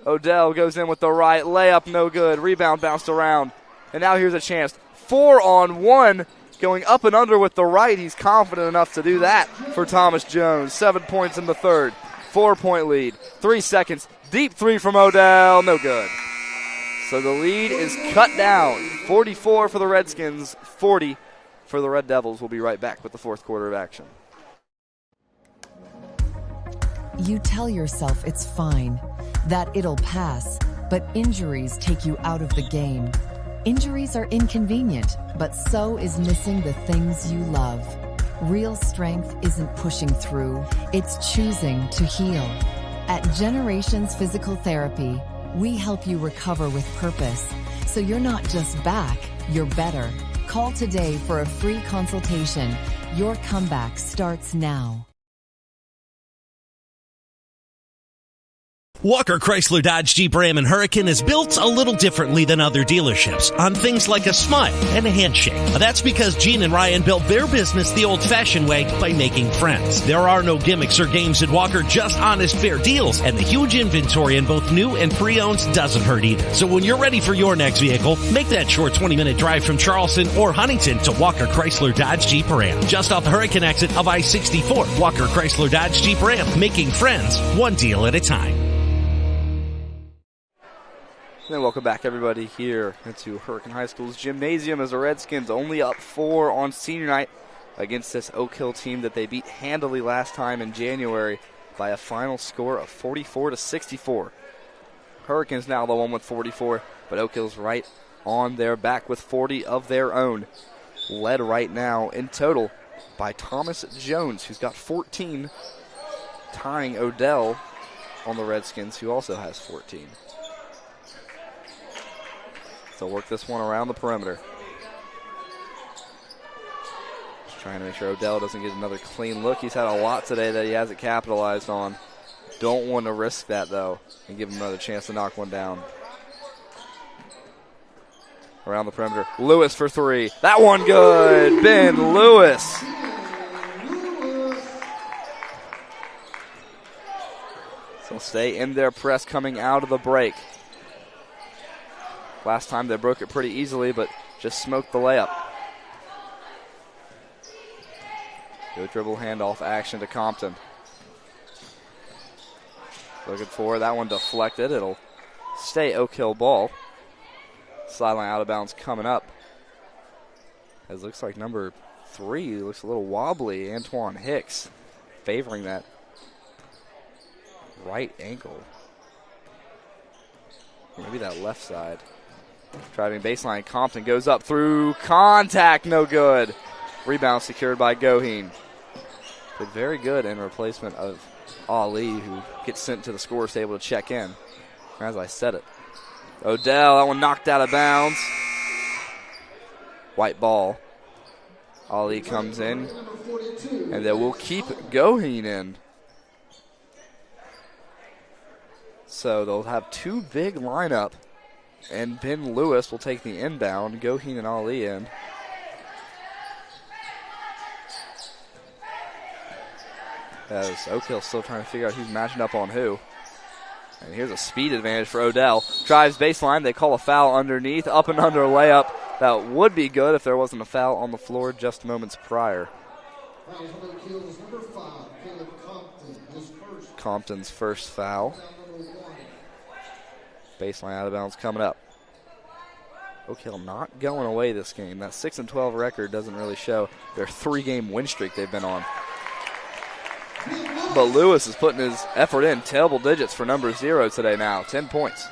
A: Odell goes in with the right. Layup no good. Rebound bounced around. And now here's a chance. 4-on-1 going up and under with the right. He's confident enough to do that for Thomas Jones. 7 points in the third. 4-point lead. 3 seconds. Deep 3 from Odell. No good. So the lead is cut down. 44 for the Redskins, 40 for the Red Devils. We'll be right back with the fourth quarter of action.
C: You tell yourself it's fine, that it'll pass, but injuries take you out of the game. Injuries are inconvenient, but so is missing the things you love. Real strength isn't pushing through, it's choosing to heal. At Generations Physical Therapy, we help you recover with purpose, so you're not just back, you're better. Call today for a free consultation. Your comeback starts now.
D: Walker Chrysler Dodge Jeep Ram and Hurricane is built a little differently than other dealerships on things like a smile and a handshake. That's because Gene and Ryan built their business the old-fashioned way by making friends. There are no gimmicks or games at Walker, just honest, fair deals, and the huge inventory in both new and pre-owns doesn't hurt either. So when you're ready for your next vehicle, make that short 20-minute drive from Charleston or Huntington to Walker Chrysler Dodge Jeep Ram. Just off the Hurricane exit of I-64, Walker Chrysler Dodge Jeep Ram, making friends one deal at a time.
A: And welcome back, everybody, here into Hurricane High School's gymnasium as the Redskins only up 4 on senior night against this Oak Hill team that they beat handily last time in January by a final score of 44-64. Hurricanes now the one with 44, but Oak Hill's right on their back with 40 of their own. Led right now in total by Thomas Jones, who's got 14, tying Odell on the Redskins, who also has 14. So work this one around the perimeter. Just trying to make sure Odell doesn't get another clean look. He's had a lot today that he hasn't capitalized on. Don't want to risk that, though, and give him another chance to knock one down. Around the perimeter. Lewis for 3. That one good. Ben Lewis. So stay in their press coming out of the break. Last time they broke it pretty easily, but just smoked the layup. Good dribble handoff action to Compton. Looking for that one deflected. It'll stay Oak Hill ball. Sideline out of bounds coming up. As looks like number 3 looks a little wobbly. Antoine Hicks favoring that right ankle. Maybe that left side. Driving baseline, Compton goes up through contact, no good. Rebound secured by Goheen. But very good in replacement of Ali, who gets sent to the scores table to check in. As I said it. Odell, that one knocked out of bounds. White ball. Ali comes in, and then we'll keep Goheen in. So they'll have 2 big lineup. And Ben Lewis will take the inbound. Goheen and Ali in. As Oak Hill still trying to figure out who's matching up on who. And here's a speed advantage for Odell. Drives baseline. They call a foul underneath. Up and under layup. That would be good if there wasn't a foul on the floor just moments prior. Compton's first foul. Baseline out of bounds coming up. Oak Hill not going away this game. That 6-12 record doesn't really show their 3-game win streak they've been on. But Lewis is putting his effort in. Double digits for number 0 today now. 10 points.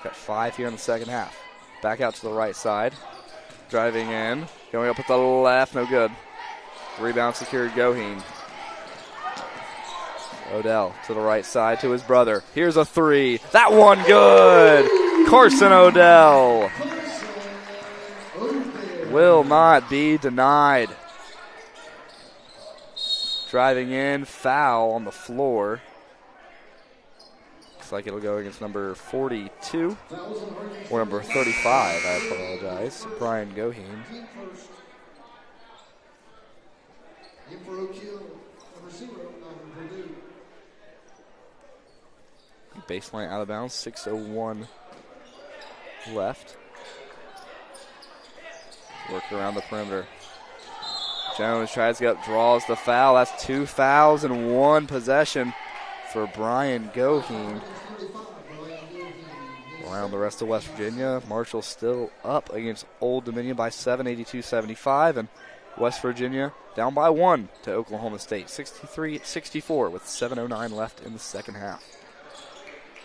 A: Got 5 here in the second half. Back out to the right side. Driving in. Going up with the left. No good. Rebound secured Goheen. Odell to the right side to his brother. Here's a 3. That one good. Carson Odell will not be denied. Driving in, foul on the floor. Looks like it'll go against number 42 or number 35. I apologize. Brian Goheen. Baseline out of bounds, 6:01 left. Work around the perimeter. Jones tries to get up, draws the foul. That's 2 fouls in 1 possession for Brian Goheen. Around the rest of West Virginia, Marshall still up against Old Dominion by 7, 82-75, and West Virginia down by 1 to Oklahoma State, 63-64 with 7:09 left in the second half.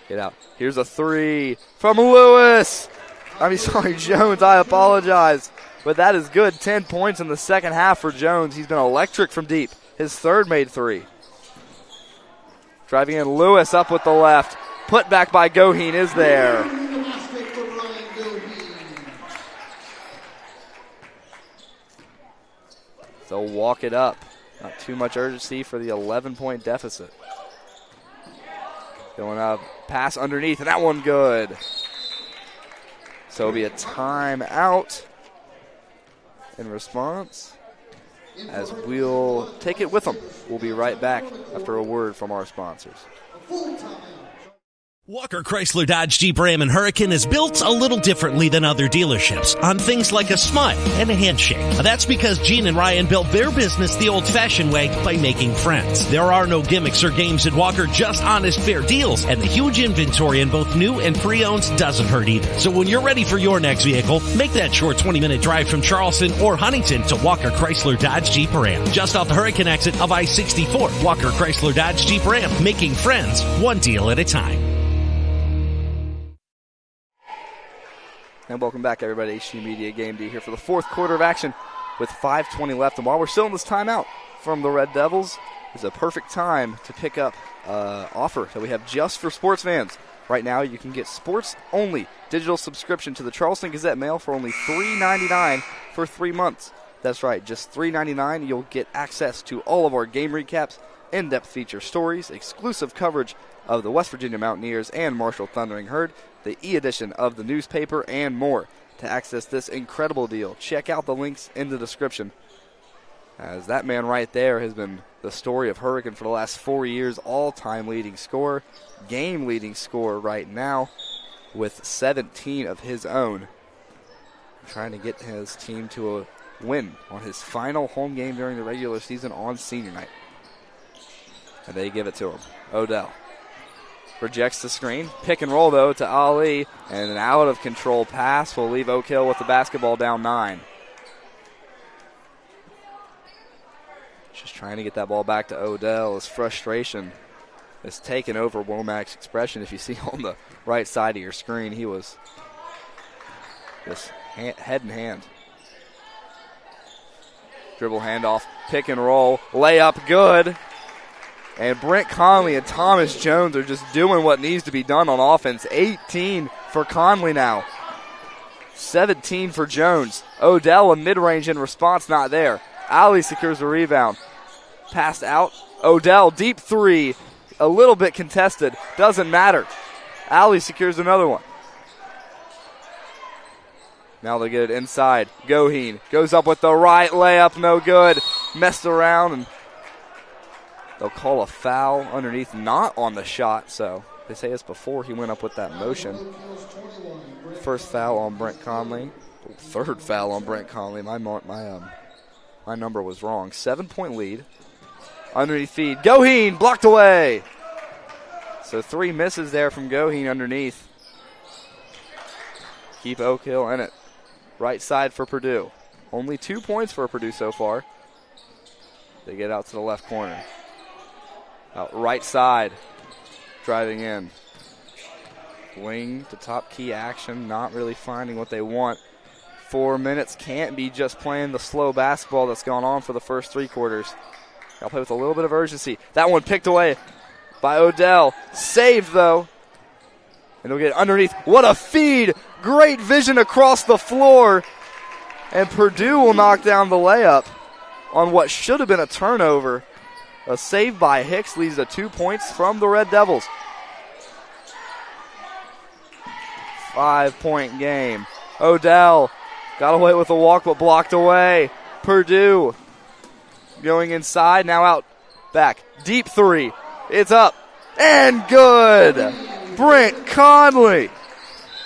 A: Get out. Here's a three from Lewis. Jones, I apologize. But that is good. 10 points in the second half for Jones. He's been electric from deep. His third made three. Driving in Lewis up with the left. Put back by Goheen is there. They'll walk it up. Not too much urgency for the 11-point deficit. Going up, pass underneath, and that one good. So it'll be a timeout in response as we'll take it with them. We'll be right back after a word from our sponsors.
D: Walker Chrysler Dodge Jeep Ram and Hurricane is built a little differently than other dealerships on things like a smile and a handshake. That's because Gene and Ryan built their business the old-fashioned way by making friends. There are no gimmicks or games at Walker, just honest, fair deals, and the huge inventory in both new and pre-owns doesn't hurt either. So when you're ready for your next vehicle, make that short 20-minute drive from Charleston or Huntington to Walker Chrysler Dodge Jeep Ram. Just off the Hurricane exit of I-64, Walker Chrysler Dodge Jeep Ram, making friends one deal at a time.
A: And welcome back, everybody. HG Media Game Day here for the fourth quarter of action with 5:20 left. And while we're still in this timeout from the Red Devils, it's a perfect time to pick up an offer that we have just for sports fans. Right now, you can get sports-only digital subscription to the Charleston Gazette Mail for only $3.99 for 3 months. That's right, just $3.99. You'll get access to all of our game recaps, in-depth feature stories, exclusive coverage of the West Virginia Mountaineers and Marshall Thundering Herd, the e-edition of the newspaper, and more. To access this incredible deal, check out the links in the description. As that man right there has been the story of Hurricane for the last 4 years, all-time leading scorer, game-leading scorer right now with 17 of his own. Trying to get his team to a win on his final home game during the regular season on senior night. And they give it to him. Odell rejects the screen. Pick and roll, though, to Ali. And an out-of-control pass will leave Oak Hill with the basketball down 9. Just trying to get that ball back to Odell. His frustration has taken over Womack's expression. If you see on the right side of your screen, he was just head in hand. Dribble handoff, pick and roll, layup good. And Brent Conley and Thomas Jones are just doing what needs to be done on offense. 18 for Conley now. 17 for Jones. Odell, a mid-range in response, not there. Ali secures the rebound. Passed out. Odell, deep three. A little bit contested. Doesn't matter. Ali secures another one. Now they get it inside. Goheen goes up with the right layup. No good. Messed around, and they'll call a foul underneath, not on the shot, so they say it's before he went up with that motion. First foul on Brent Conley. Third foul on Brent Conley. My number was wrong. 7-point lead. Underneath feed. Goheen blocked away. So 3 misses there from Goheen underneath. Keep Oak Hill in it. Right side for Purdue. Only 2 points for Purdue so far. They get out to the left corner. Out right side, driving in. Wing to top key action, not really finding what they want. 4 minutes, can't be just playing the slow basketball that's gone on for the first 3 quarters. I'll play with a little bit of urgency. That one picked away by Odell. Saved, though. And he'll get underneath. What a feed! Great vision across the floor. And Purdue will knock down the layup on what should have been a turnover. A save by Hicks leads to 2 points from the Red Devils. 5-point game. Odell got away with a walk but blocked away. Purdue going inside, now out back. Deep three. It's up and good. Brent Conley.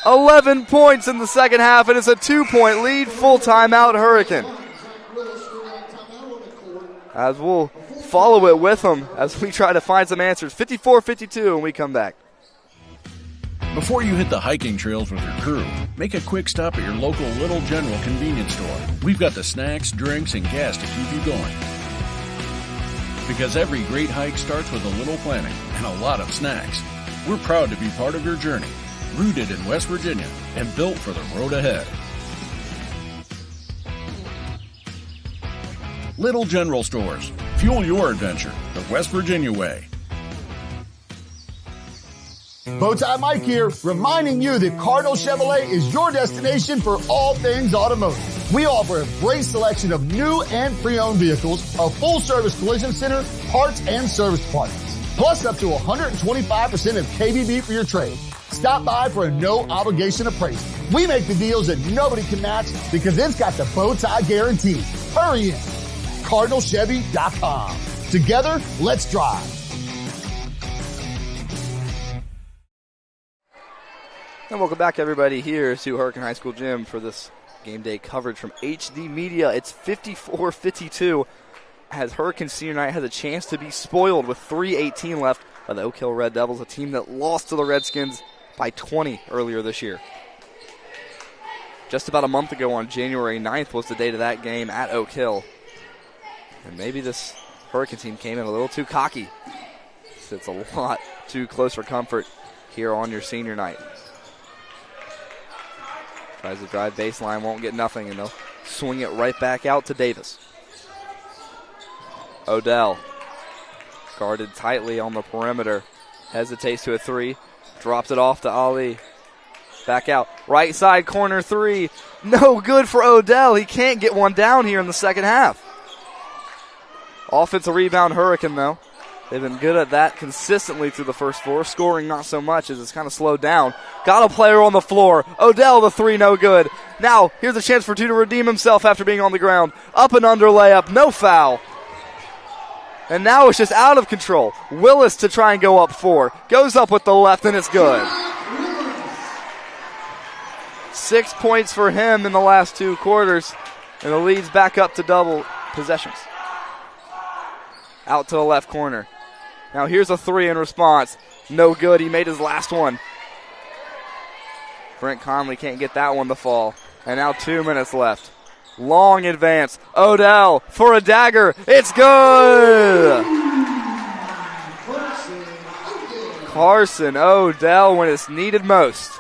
A: 11 points in the second half, and it's a 2-point lead. Full timeout Hurricane. As we'll follow it with them as we try to find some answers. 54-52 when we come back.
E: Before you hit the hiking trails with your crew, make a quick stop at your local Little General convenience store. We've got the snacks, drinks, and gas to keep you going. Because every great hike starts with a little planning and a lot of snacks. We're proud to be part of your journey, rooted in West Virginia and built for the road ahead. Little General Stores. Fuel your adventure the West Virginia way.
B: Bowtie Mike here, reminding you that Cardinal Chevrolet is your destination for all things automotive. We offer a great selection of new and pre-owned vehicles, a full-service collision center, parts and service departments, plus up to 125% of KBB for your trade. Stop by for a no-obligation appraisal. We make the deals that nobody can match because it's got the Bowtie guarantee. Hurry in. CardinalChevy.com. Together, let's drive.
A: And welcome back, everybody, here to Hurricane High School Gym for this game day coverage from HD Media. It's 54-52 as Hurricane Senior Night has a chance to be spoiled with 3:18 left by the Oak Hill Red Devils, a team that lost to the Redskins by 20 earlier this year. Just about a month ago on January 9th was the date of that game at Oak Hill. And maybe this Hurricane team came in a little too cocky. It's a lot too close for comfort here on your senior night. Tries to drive baseline, won't get nothing, and they'll swing it right back out to Davis. Odell, guarded tightly on the perimeter, hesitates to a three, drops it off to Ali. Back out, right side corner three, no good for Odell. He can't get one down here in the second half. Offensive rebound Hurricane, though. They've been good at that consistently through the first four. Scoring not so much as it's kind of slowed down. Got a player on the floor. Odell, the three, no good. Now, here's a chance for two to redeem himself after being on the ground. Up and under layup, no foul. And now it's just out of control. Willis to try and go up four. Goes up with the left, and it's good. 6 points for him in the last two quarters. And the lead's back up to double possessions. Out to the left corner. Now here's a three in response. No good. He made his last one. Brent Conley can't get that one to fall. And now 2 minutes left. Long advance. Odell for a dagger. It's good. Carson Odell when it's needed most.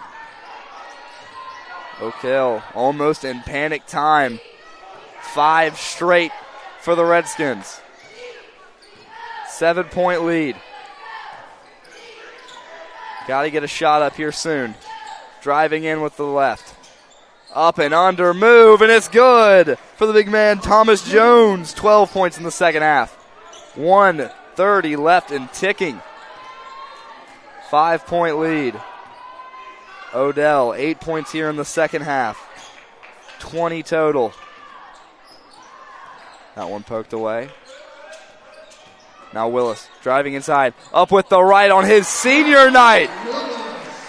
A: Oak Hill almost in panic time. 5 straight for the Redskins. 7-point lead. Got to get a shot up here soon. Driving in with the left. Up and under move, and it's good for the big man, Thomas Jones. 12 points in the second half. 1:30 left and ticking. 5-point lead. Odell, 8 points here in the second half. 20 total. That one poked away. Now Willis driving inside. Up with the right on his senior night.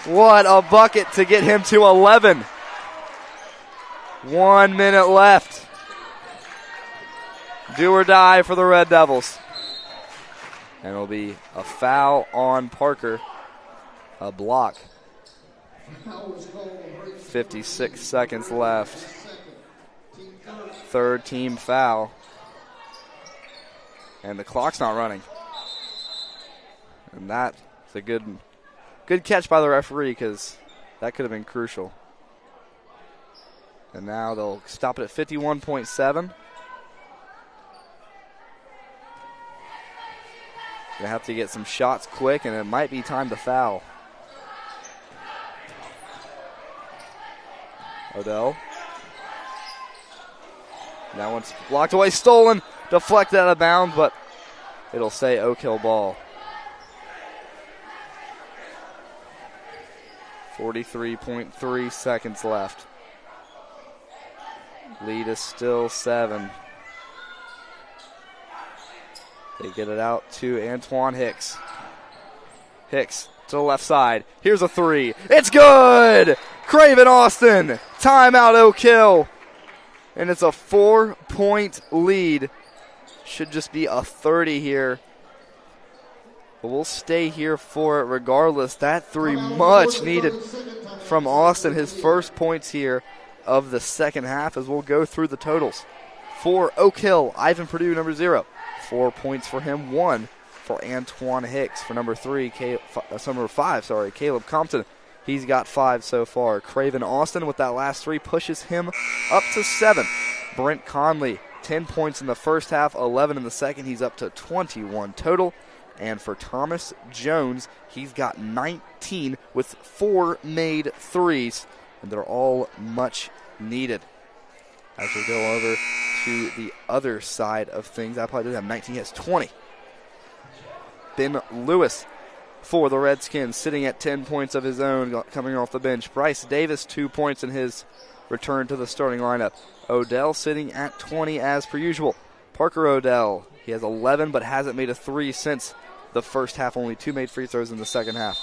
A: What a bucket to get him to 11. 1 minute left. Do or die for the Red Devils. And it'll be a foul on Parker. A block. 56 seconds left. Third team foul. And the clock's not running. And that's a good catch by the referee because that could have been crucial. And now they'll stop it at 51.7. Going to have to get some shots quick, and it might be time to foul. Odell. That one's blocked away, stolen, deflected out of bounds, but it'll say Oak Hill ball. 43.3 seconds left. Lead is still 7. They get it out to Antoine Hicks. Hicks to the left side. Here's a three. It's good! Craven Austin. Timeout Oak Hill. And it's a 4-point lead. Should just be a 30 here. But we'll stay here for it regardless. That three much needed from Austin. His first points here of the second half as we'll go through the totals. For Oak Hill, Ivan Purdue, number 0. 4 points for him, 1 for Antoine Hicks. For number 5, Caleb Compton. He's got 5 so far. Craven Austin with that last 3 pushes him up to 7. Brent Conley, 10 points in the first half, 11 in the second. He's up to 21 total. And for Thomas Jones, he's got 19 with 4 made threes. And they're all much needed. As we go over to the other side of things, I probably didn't have 19, he has 20. Ben Lewis for the Redskins, sitting at 10 points of his own, coming off the bench. Bryce Davis, 2 points in his return to the starting lineup. Odell sitting at 20 as per usual. Parker Odell, he has 11 but hasn't made a 3 since the first half. Only 2 made free throws in the second half.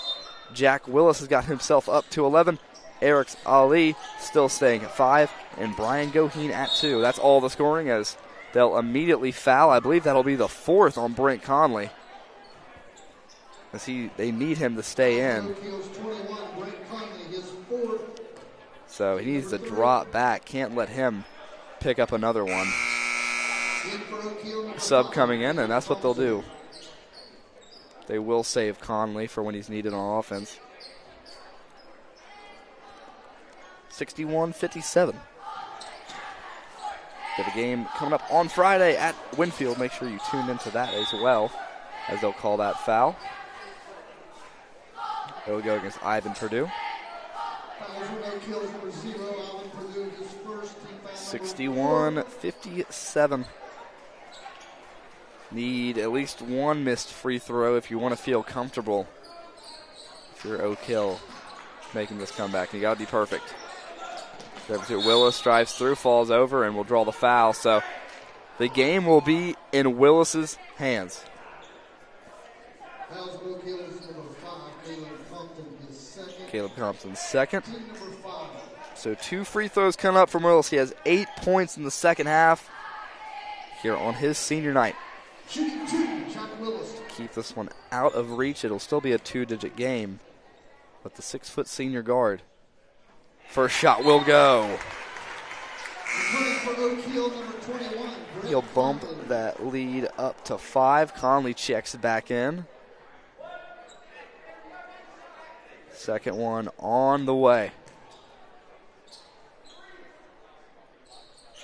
A: Jack Willis has got himself up to 11. Eric Ali still staying at 5. And Brian Goheen at 2. That's all the scoring, as they'll immediately foul. I believe that'll be the 4th on Brent Conley, as they need him to stay in. So he needs to drop back. Can't let him pick up another one. Sub coming in, and that's what they'll do. They will save Conley for when he's needed on offense. 61-57. We have a game coming up on Friday at Winfield. Make sure you tune into that as well, as they'll call that foul. It'll go against Ivan Purdue. 61-57. Need at least one missed free throw if you want to feel comfortable. If you're Oak Hill making this comeback, you got to be perfect. Willis drives through, falls over, and will draw the foul. So the game will be in Willis's hands. Caleb Compton's second. So 2 free throws come up from Willis. He has 8 points in the second half here on his senior night. Keep this one out of reach. It'll still be a 2-digit game, but the 6-foot senior guard. First shot will go. He'll bump that lead up to 5. Conley checks back in. Second one on the way.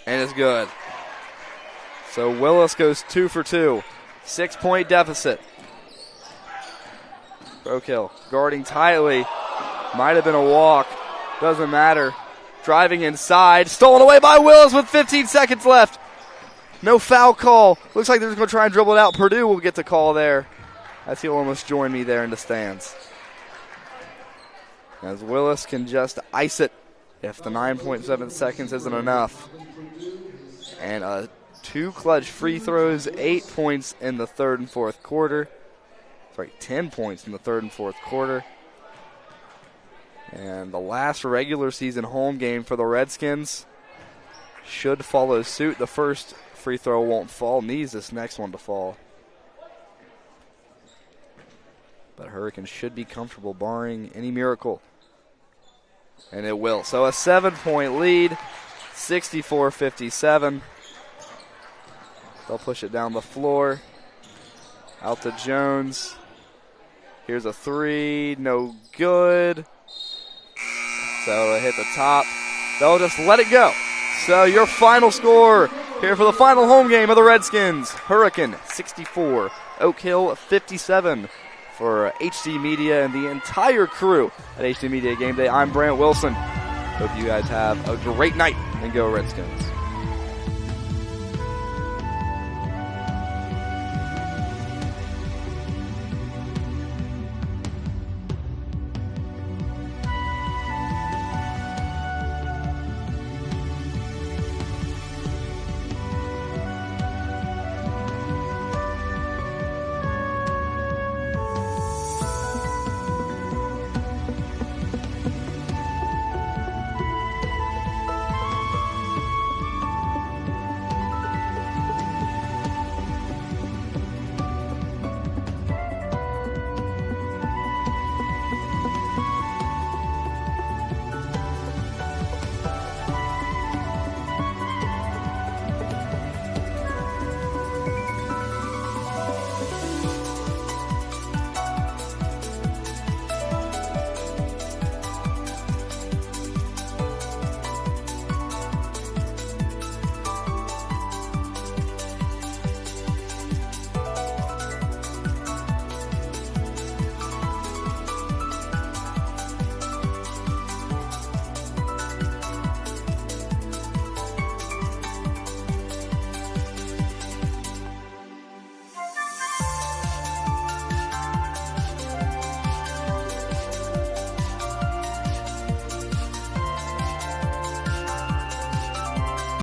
A: And it's good. So Willis goes 2 for 2. 6-point deficit. Oak Hill guarding tightly. Might have been a walk. Doesn't matter. Driving inside. Stolen away by Willis with 15 seconds left. No foul call. Looks like they're just going to try and dribble it out. Purdue will get the call there, as he'll almost join me there in the stands. As Willis can just ice it if the 9.7 seconds isn't enough. And 2 clutch free throws, 8 points in the third and fourth quarter. 10 points in the third and fourth quarter. And the last regular season home game for the Redskins should follow suit. The first free throw won't fall. Needs this next one to fall. But Hurricanes should be comfortable, barring any miracle. And it will. So a 7-point lead, 64-57. They'll push it down the floor. Out to Jones. Here's a 3. No good. So it'll hit the top. They'll just let it go. So your final score here for the final home game of the Redskins. Hurricane 64, Oak Hill 57. For HD Media and the entire crew at HD Media Game Day, I'm Brant Wilson. Hope you guys have a great night, and go Redskins.